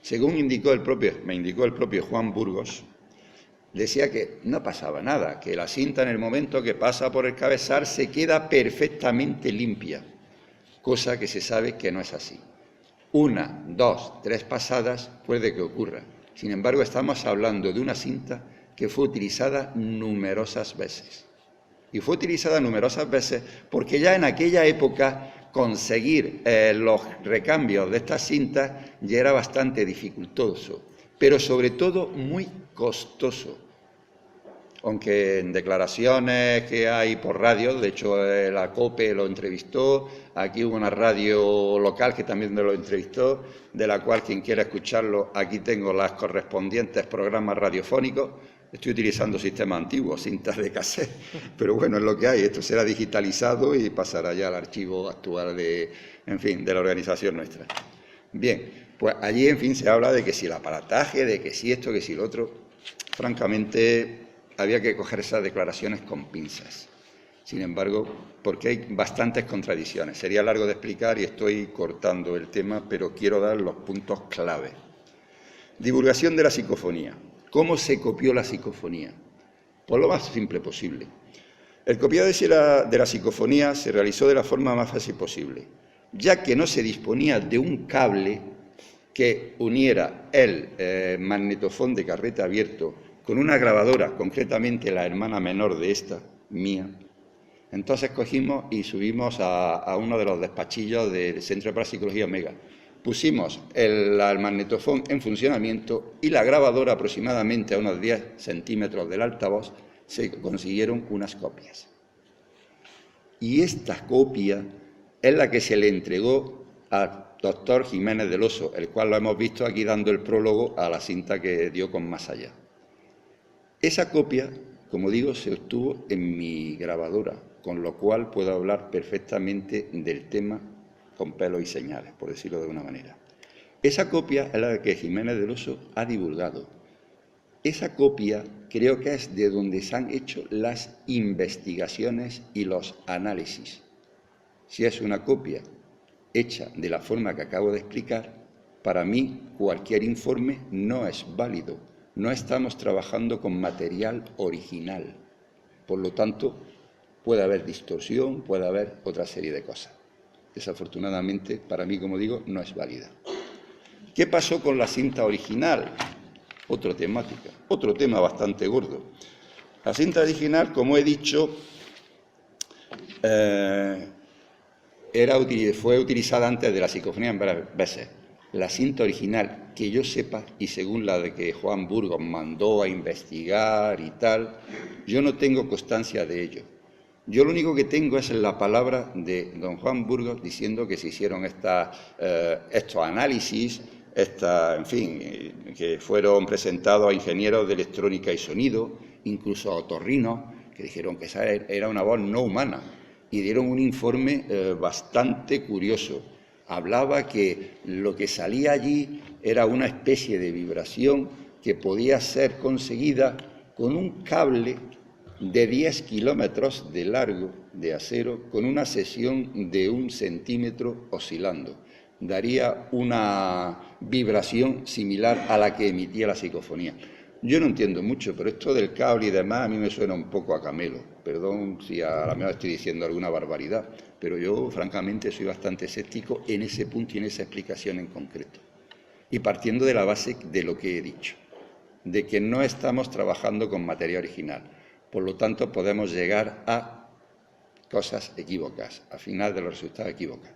Según me indicó el propio Juan Burgos, decía que no pasaba nada, que la cinta en el momento que pasa por el cabezal se queda perfectamente limpia, cosa que se sabe que no es así. 1, 2, 3 pasadas puede que ocurra. Sin embargo, estamos hablando de una cinta que fue utilizada numerosas veces. Y fue utilizada numerosas veces porque ya en aquella época conseguir los recambios de estas cintas ya era bastante dificultoso, pero sobre todo muy costoso. Aunque en declaraciones que hay por radio, de hecho la COPE lo entrevistó, aquí hubo una radio local que también lo entrevistó, de la cual quien quiera escucharlo, aquí tengo los correspondientes programas radiofónicos. Estoy utilizando sistemas antiguos, cintas de cassette, pero bueno, es lo que hay. Esto será digitalizado y pasará ya al archivo actual de la organización nuestra. Bien, pues allí, en fin, se habla de que si el aparataje, de que si esto, que si lo otro. Francamente, había que coger esas declaraciones con pinzas. Sin embargo, porque hay bastantes contradicciones. Sería largo de explicar y estoy cortando el tema, pero quiero dar los puntos clave. Divulgación de la psicofonía. ¿Cómo se copió la psicofonía? Por lo más simple posible. El copiado de la psicofonía se realizó de la forma más fácil posible, ya que no se disponía de un cable que uniera el magnetofón de carrete abierto con una grabadora, concretamente la hermana menor de esta, mía. Entonces cogimos y subimos a uno de los despachillos del Centro de Parapsicología Omega. Pusimos el magnetofón en funcionamiento y la grabadora, aproximadamente a unos 10 centímetros del altavoz, se consiguieron unas copias. Y esta copia es la que se le entregó al doctor Jiménez del Oso, el cual lo hemos visto aquí dando el prólogo a la cinta que dio con Más Allá. Esa copia, como digo, se obtuvo en mi grabadora, con lo cual puedo hablar perfectamente del tema con pelos y señales, por decirlo de alguna manera. Esa copia es la que Jiménez del Oso ha divulgado. Esa copia creo que es de donde se han hecho las investigaciones y los análisis. Si es una copia hecha de la forma que acabo de explicar, para mí cualquier informe no es válido. No estamos trabajando con material original. Por lo tanto, puede haber distorsión, puede haber otra serie de cosas. Desafortunadamente, para mí, como digo, no es válida. ¿Qué pasó con la cinta original? Otra temática, otro tema bastante gordo. La cinta original, como he dicho, fue utilizada antes de la psicofonía en varias veces. La cinta original, que yo sepa, y según la de que Juan Burgos mandó a investigar y tal, yo no tengo constancia de ello. Yo lo único que tengo es la palabra de don Juan Burgos diciendo que se hicieron estos análisis, en fin, que fueron presentados a ingenieros de electrónica y sonido, incluso a otorrinos, que dijeron que esa era una voz no humana, y dieron un informe bastante curioso. Hablaba que lo que salía allí era una especie de vibración que podía ser conseguida con un cable de 10 kilómetros de largo de acero con una sección de 1 centímetro oscilando. Daría una vibración similar a la que emitía la psicofonía. Yo no entiendo mucho, pero esto del cable y demás a mí me suena un poco a camelo. Perdón si a la mejor estoy diciendo alguna barbaridad, pero yo francamente soy bastante escéptico en ese punto y en esa explicación en concreto. Y partiendo de la base de lo que he dicho, de que no estamos trabajando con materia original. Por lo tanto, podemos llegar a cosas equívocas, al final de los resultados equívocos.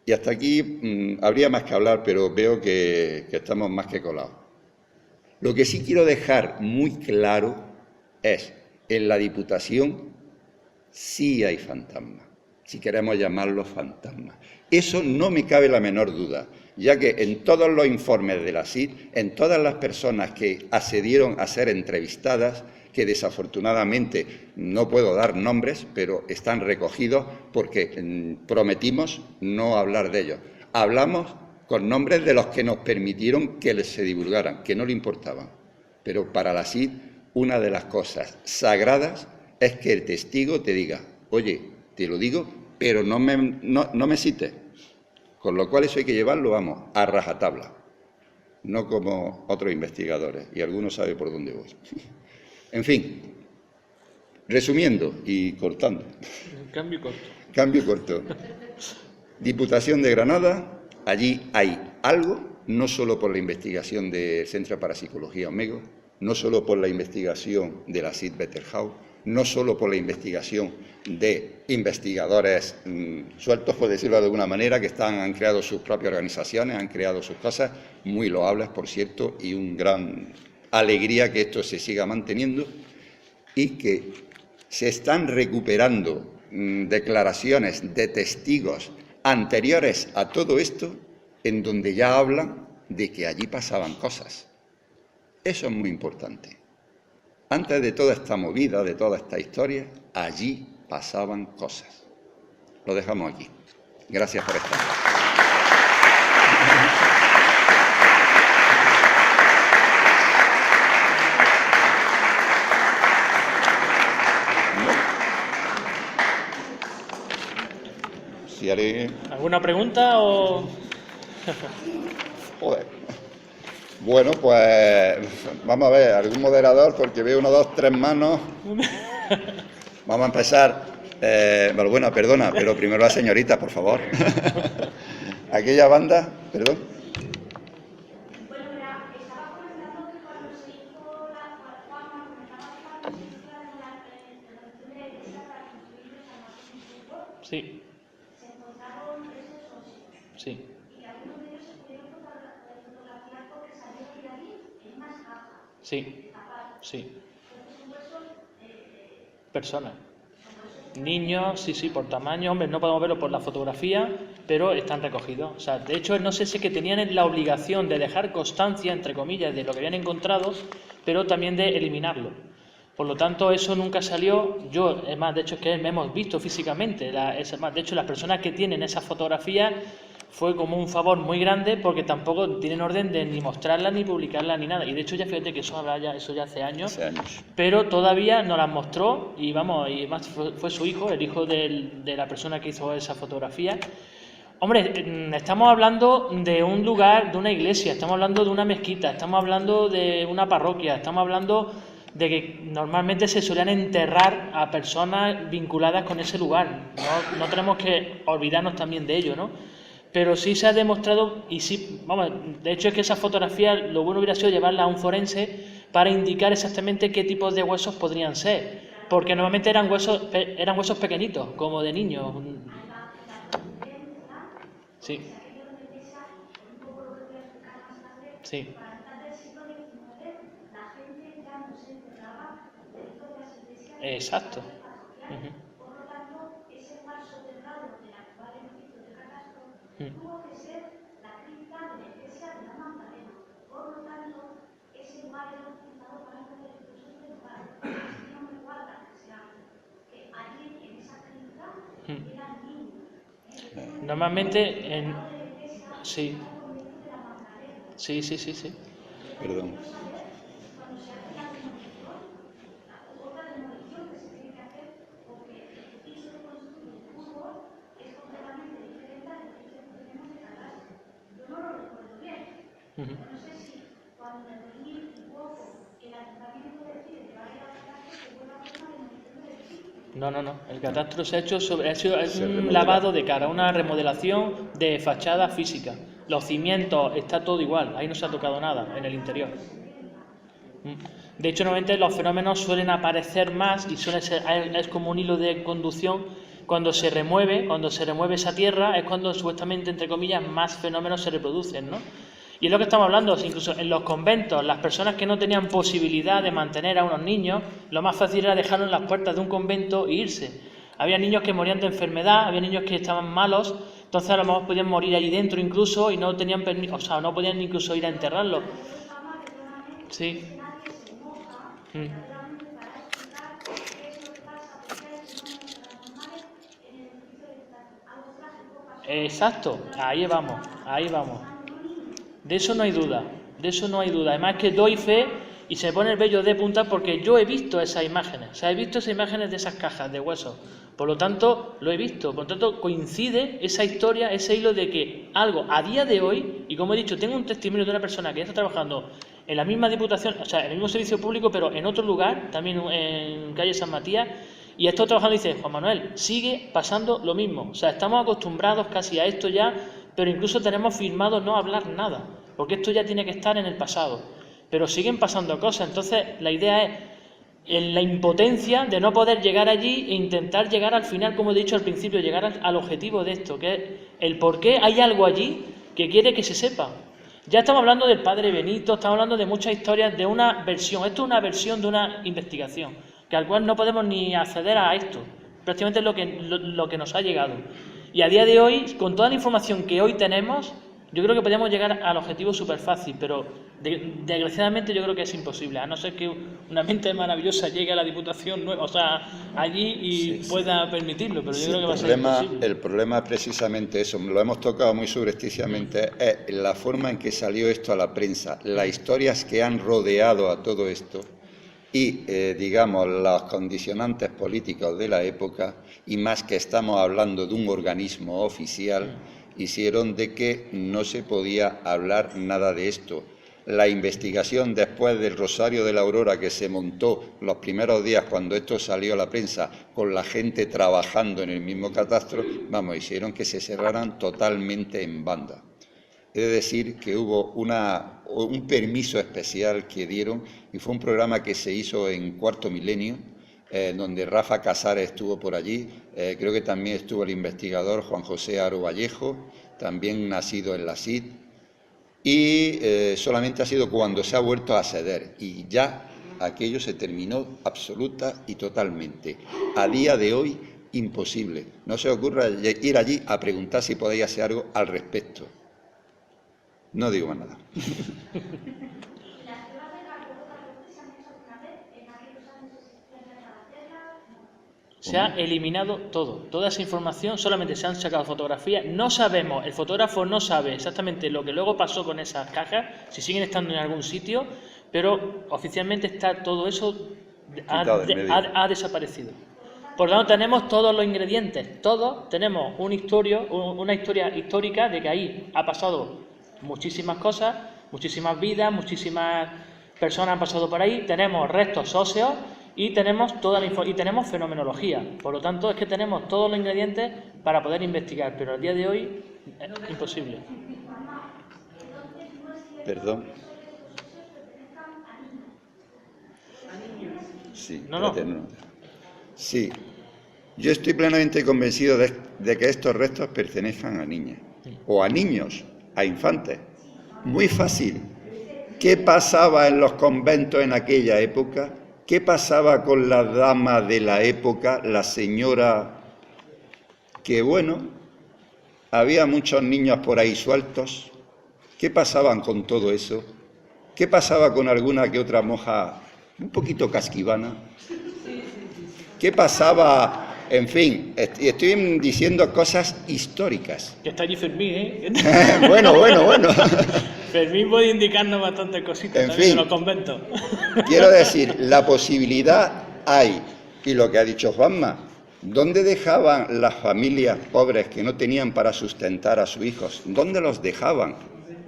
Y hasta aquí habría más que hablar, pero veo que estamos más que colados. Lo que sí quiero dejar muy claro es, en la Diputación sí hay fantasmas, si queremos llamarlos fantasmas. Eso no me cabe la menor duda, ya que en todos los informes de la SID, en todas las personas que accedieron a ser entrevistadas, que desafortunadamente no puedo dar nombres, pero están recogidos porque prometimos no hablar de ellos. Hablamos con nombres de los que nos permitieron que se divulgaran, que no le importaban. Pero para la SID, una de las cosas sagradas es que el testigo te diga, oye, te lo digo, pero no me cites. Con lo cual eso hay que llevarlo, vamos, a rajatabla. No como otros investigadores, y algunos saben por dónde voy. En fin, resumiendo y cortando. Cambio corto. Cambio corto. Diputación de Granada, allí hay algo, no solo por la investigación del Centro de Parapsicología Omega, no solo por la investigación de la SID Betterhouse, no solo por la investigación de investigadores sueltos, por decirlo de alguna manera, que han creado sus propias organizaciones, han creado sus cosas, muy loables, por cierto, y un gran alegría que esto se siga manteniendo, y que se están recuperando declaraciones de testigos anteriores a todo esto, en donde ya hablan de que allí pasaban cosas. Eso es muy importante. Antes de toda esta movida, de toda esta historia, allí pasaban cosas. Lo dejamos aquí. Gracias por estar. Si haré... ¿Alguna pregunta o...? Joder. Bueno, pues vamos a ver, algún moderador, porque veo 1, 2, 3 manos. Vamos a empezar. Bueno, perdona, pero primero la señorita, por favor. Aquella banda, perdón. Bueno, mira, estaba comentando que cuando se hizo la Juanma, comentaba que cuando se hizo la relación de la iglesia para construir los almacenes, Sí, se encontraron restos óseos. sí, Y algunos de ellos se pudieron fotografiar porque salieron de allí en unas cajas sí, tapadas. sí. Entonces son huesos Personas. Niños, sí, por tamaño, hombre, no podemos verlo por la fotografía, pero están recogidos. O sea, de hecho, no sé si es que tenían la obligación de dejar constancia, entre comillas, de lo que habían encontrado, pero también de eliminarlo. Por lo tanto, eso nunca salió. Yo, es más, de hecho, es que me hemos visto físicamente. Es más, de hecho, las personas que tienen esas fotografías fue como un favor muy grande porque tampoco tienen orden de ni mostrarlas ni publicarlas ni nada. Y de hecho, ya fíjate que eso ya hace años. Hace años. Pero todavía nos las mostró y vamos, y más fue su hijo, el hijo de la persona que hizo esa fotografía. Hombre, estamos hablando de un lugar, de una iglesia, estamos hablando de una mezquita, estamos hablando de una parroquia, estamos hablando de que normalmente se suelen enterrar a personas vinculadas con ese lugar. No tenemos que olvidarnos también de ello, ¿no? Pero sí se ha demostrado, y sí, vamos, de hecho es que esa fotografía, lo bueno hubiera sido llevarla a un forense para indicar exactamente qué tipos de huesos podrían ser, porque normalmente eran huesos pequeñitos, como de niños. Sí. Sí. Exacto. Por lo tanto, ese mar soterrado del actual edificio de catastro tuvo que ser la cripta de la iglesia de la Magdalena. Por lo tanto, ese lugar era utilizado para los religiosos del lugar. Así no me guarda que allí en esa cripta eran niños. Normalmente sí. Sí. Perdón. No sé si cuando en 2000 y poco el ayuntamiento decide llevar a la catástrofe se vuelve a hacer una demolición del edificio. No. El catastro se ha hecho un lavado de cara, una remodelación de fachada física. Los cimientos, está todo igual, ahí no se ha tocado nada en el interior. De hecho, normalmente los fenómenos suelen aparecer más y es como un hilo de conducción. Cuando se remueve esa tierra, es cuando supuestamente, entre comillas, más fenómenos se reproducen, ¿no? Y es lo que estamos hablando, incluso en los conventos, las personas que no tenían posibilidad de mantener a unos niños, lo más fácil era dejarlos en las puertas de un convento e irse. Había niños que morían de enfermedad, había niños que estaban malos, entonces a lo mejor podían morir allí dentro incluso y no tenían permiso, o sea, no podían incluso ir a enterrarlos. Sí. Exacto, ahí vamos. De eso no hay duda. Además que doy fe y se pone el vello de punta porque yo he visto esas imágenes. O sea, he visto esas imágenes de esas cajas de huesos. Por lo tanto, lo he visto. Por lo tanto, coincide esa historia, ese hilo de que algo a día de hoy, y como he dicho, tengo un testimonio de una persona que ya está trabajando en la misma Diputación, o sea, en el mismo servicio público, pero en otro lugar, también en calle San Matías, y ha estado trabajando y dice, Juan Manuel, sigue pasando lo mismo. O sea, estamos acostumbrados casi a esto ya, pero incluso tenemos firmado no hablar nada, porque esto ya tiene que estar en el pasado. Pero siguen pasando cosas, entonces la idea es en la impotencia de no poder llegar allí e intentar llegar al final, como he dicho al principio, llegar al objetivo de esto, que es el por qué hay algo allí que quiere que se sepa. Ya estamos hablando del padre Benito, estamos hablando de muchas historias, de una versión. Esto es una versión de una investigación, que al cual no podemos ni acceder a esto. Prácticamente es lo que nos ha llegado. Y a día de hoy, con toda la información que hoy tenemos, yo creo que podemos llegar al objetivo súper fácil, pero desgraciadamente yo creo que es imposible, a no ser que una mente maravillosa llegue a la Diputación nueva, o sea, allí y pueda permitirlo, pero yo creo que va a ser imposible. El problema es precisamente eso, lo hemos tocado muy subrepticiamente, es la forma en que salió esto a la prensa, las historias que han rodeado a todo esto y, digamos, los condicionantes políticos de la época, y más que estamos hablando de un organismo oficial, hicieron de que no se podía hablar nada de esto. la investigación después del Rosario de la Aurora que se montó los primeros días cuando esto salió a la prensa, con la gente trabajando en el mismo catastro, vamos, hicieron que se cerraran totalmente en banda. He de decir que hubo un permiso especial que dieron, y fue un programa que se hizo en Cuarto Milenio, donde Rafa Casares estuvo por allí, creo que también estuvo el investigador Juan José Aro Vallejo, también nacido en la SID, y solamente ha sido cuando se ha vuelto a ceder, y ya aquello se terminó absoluta y totalmente. A día de hoy, imposible. No se os ocurra ir allí a preguntar si podéis hacer algo al respecto. No digo más nada. Se ha eliminado todo, toda esa información, solamente se han sacado fotografías, no sabemos, el fotógrafo no sabe exactamente lo que luego pasó con esas cajas, si siguen estando en algún sitio, pero oficialmente está todo eso, ha desaparecido. Por lo tanto, tenemos todos los ingredientes, todos tenemos una historia histórica de que ahí ha pasado muchísimas cosas, muchísimas vidas, muchísimas personas han pasado por ahí, tenemos restos óseos, y tenemos y tenemos fenomenología. Por lo tanto, es que tenemos todos los ingredientes para poder investigar, pero al día de hoy es imposible. Perdón. Sí, No. Sí, yo estoy plenamente convencido de que estos restos pertenezcan a niñas, o a niños, a infantes. Muy fácil. ¿Qué pasaba en los conventos en aquella época? ¿Qué pasaba con la dama de la época, la señora? Que bueno, había muchos niños por ahí sueltos. ¿Qué pasaban con todo eso? ¿Qué pasaba con alguna que otra monja un poquito casquivana? ¿Qué pasaba? En fin, estoy diciendo cosas históricas. Que está allí Fermín, ¿eh? Bueno. Fermín puede indicarnos bastantes cositas En también fin, en los conventos. Quiero decir, la posibilidad hay. Y lo que ha dicho Juanma, ¿dónde dejaban las familias pobres que no tenían para sustentar a sus hijos? ¿Dónde los dejaban?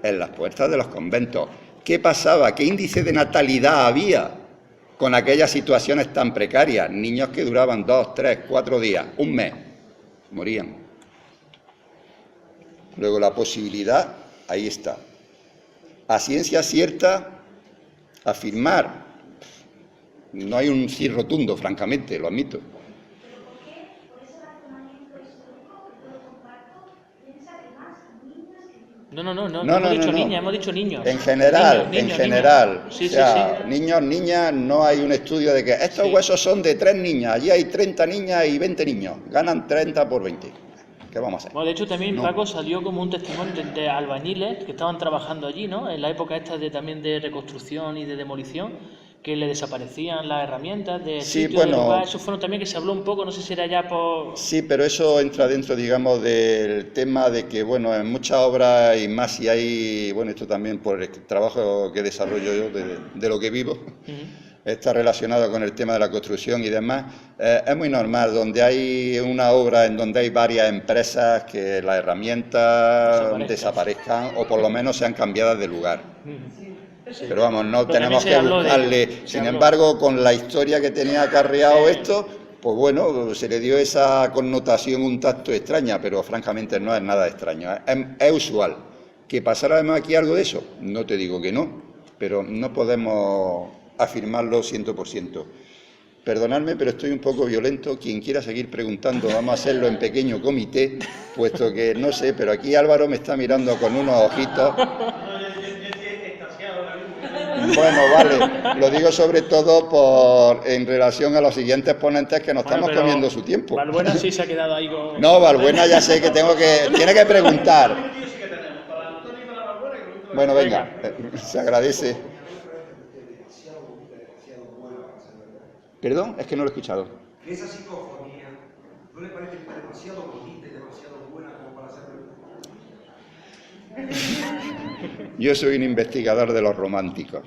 En las puertas de los conventos. ¿Qué pasaba? ¿Qué índice de natalidad había con aquellas situaciones tan precarias? Niños que duraban 2, 3, 4 días, un mes, morían. Luego la posibilidad, ahí está. A ciencia cierta, afirmar, no hay un sí rotundo, francamente, lo admito. No hemos dicho niñas, hemos dicho niños. En general, niños. Sí, o sea, sí. Niños, niñas, no hay un estudio de que estos huesos son de 3 niñas, allí hay 30 niñas y 20 niños, ganan 30 por 20. ¿Qué vamos a hacer? Bueno, de hecho también Paco salió como un testimonio de albañiles que estaban trabajando allí, ¿no? En la época esta también de reconstrucción y de demolición, que le desaparecían las herramientas de sitio, de lugar. Eso fueron también que se habló un poco, no sé si era ya por... Sí, pero eso entra dentro, digamos, del tema de que, bueno, en muchas obras y más si hay, bueno, esto también por el trabajo que desarrollo yo, de lo que vivo, está relacionado con el tema de la construcción y demás. Es muy normal, donde hay una obra en donde hay varias empresas, que las herramientas desaparezcan o por lo menos sean cambiadas de lugar. Sí. Pero vamos, no tenemos que buscarle. Sin embargo, con la historia que tenía acarreado esto, pues bueno, se le dio esa connotación un tanto extraña, pero francamente no es nada extraño. Es usual. ¿Que pasara además aquí algo de eso? No te digo que no, pero no podemos afirmarlo 100%. Perdonadme, pero estoy un poco violento. Quien quiera seguir preguntando, vamos a hacerlo en pequeño comité, puesto que, no sé, pero aquí Álvaro me está mirando con unos ojitos. Bueno, vale, lo digo sobre todo en relación a los siguientes ponentes que nos estamos comiendo su tiempo. Balbuena sí se ha quedado ahí con... No, Balbuena ya sé que tiene que preguntar. Bueno, venga, se agradece. ¿Perdón? Es que no lo he escuchado. Esa psicofonía, ¿no le parece demasiado bonita y demasiado buena como para ser... Yo soy un investigador de los románticos.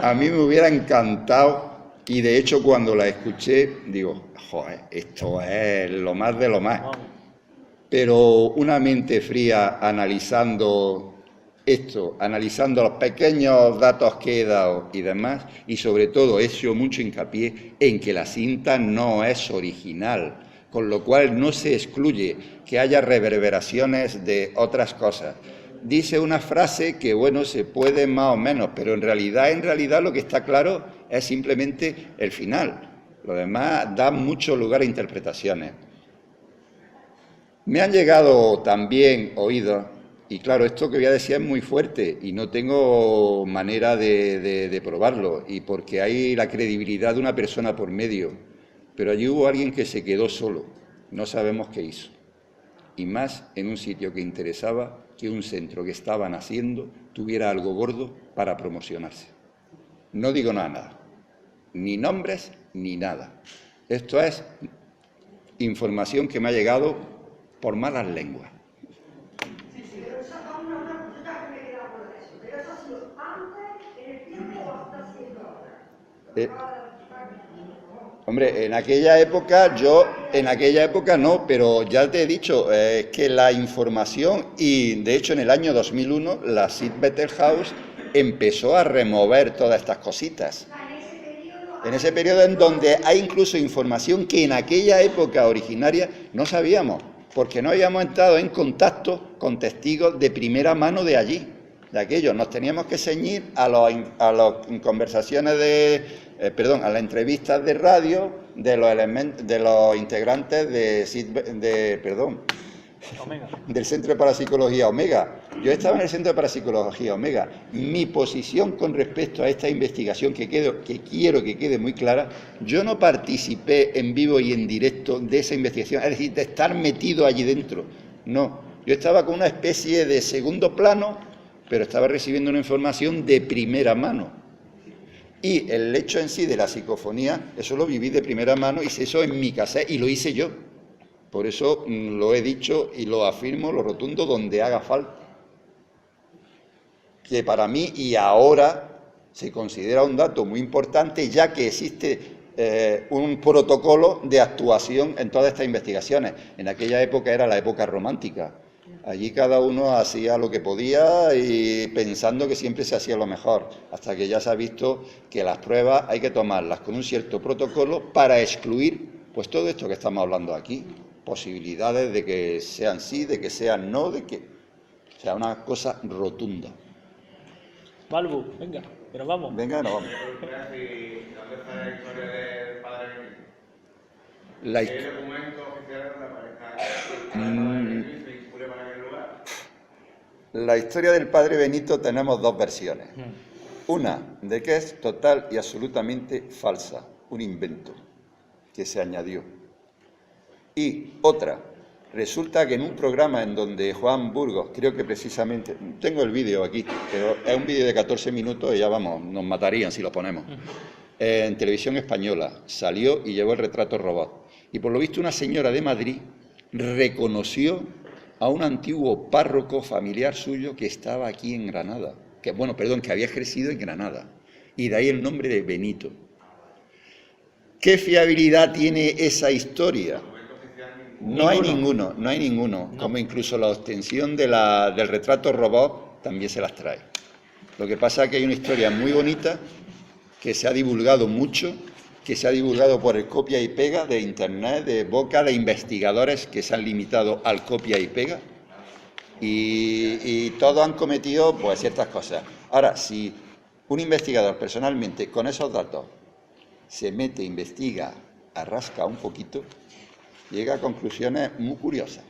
A mí me hubiera encantado, y de hecho cuando la escuché, digo, joder, esto es lo más de lo más. Pero una mente fría analizando esto, analizando los pequeños datos que he dado y demás, y sobre todo he hecho mucho hincapié en que la cinta no es original, con lo cual no se excluye que haya reverberaciones de otras cosas. Dice una frase que, bueno, se puede más o menos, pero en realidad lo que está claro es simplemente el final. Lo demás da mucho lugar a interpretaciones. Me han llegado también oídos, y claro, esto que voy a decir es muy fuerte y no tengo manera de probarlo, y porque hay la credibilidad de una persona por medio, pero allí hubo alguien que se quedó solo, no sabemos qué hizo, y más en un sitio que interesaba que un centro que estaban haciendo tuviera algo gordo para promocionarse. No digo nada, ni nombres ni nada. Esto es información que me ha llegado por malas lenguas. Sí, pero esa es una cosita que me queda por eso. Pero eso ha sido antes, en el tiempo o está siendo ahora. Hombre, en aquella época no, pero ya te he dicho que la información, y de hecho en el año 2001 la Siebettelhaus empezó a remover todas estas cositas. En ese periodo en donde hay incluso información que en aquella época originaria no sabíamos, porque no habíamos entrado en contacto con testigos de primera mano de allí, de aquello. Nos teníamos que ceñir a las conversaciones a las entrevistas de radio de los integrantes del Centro de Parapsicología Omega. Yo estaba en el Centro de Parapsicología Omega. Mi posición con respecto a esta investigación, que quiero que quede muy clara, yo no participé en vivo y en directo de esa investigación, es decir, de estar metido allí dentro. No, yo estaba con una especie de segundo plano, pero estaba recibiendo una información de primera mano. Y el hecho en sí de la psicofonía, eso lo viví de primera mano, hice eso en mi casa y lo hice yo. Por eso lo he dicho y lo afirmo, lo rotundo, donde haga falta. Que para mí y ahora se considera un dato muy importante, ya que existe un protocolo de actuación en todas estas investigaciones. En aquella época era la época romántica. Allí cada uno hacía lo que podía y pensando que siempre se hacía lo mejor, hasta que ya se ha visto que las pruebas hay que tomarlas con un cierto protocolo para excluir pues todo esto que estamos hablando aquí, posibilidades de que sean sí, de que sean no, de que sea una cosa rotunda. Balbu, venga, que nos vamos. Venga, nos vamos. ¿Dónde está la historia del padre Benito? La ¿Qué documento oficial donde aparezca La historia del padre Benito tenemos dos versiones. Una, de que es total y absolutamente falsa, un invento que se añadió. Y otra, resulta que en un programa en donde Juan Burgos, creo que precisamente, tengo el vídeo aquí, pero es un vídeo de 14 minutos y ya vamos, nos matarían si lo ponemos. En televisión española salió y llevó el retrato robot. Y por lo visto una señora de Madrid reconoció a un antiguo párroco familiar suyo que estaba aquí en Granada, que había ejercido en Granada, y de ahí el nombre de Benito. ¿Qué fiabilidad tiene esa historia? No hay ninguno, no. Como incluso la obtención del retrato robot también se las trae. Lo que pasa es que hay una historia muy bonita que se ha divulgado mucho, que se ha divulgado por el copia y pega de Internet, de boca de investigadores que se han limitado al copia y pega, y todos han cometido pues ciertas cosas. Ahora, si un investigador personalmente con esos datos se mete, investiga, arrasca un poquito, llega a conclusiones muy curiosas.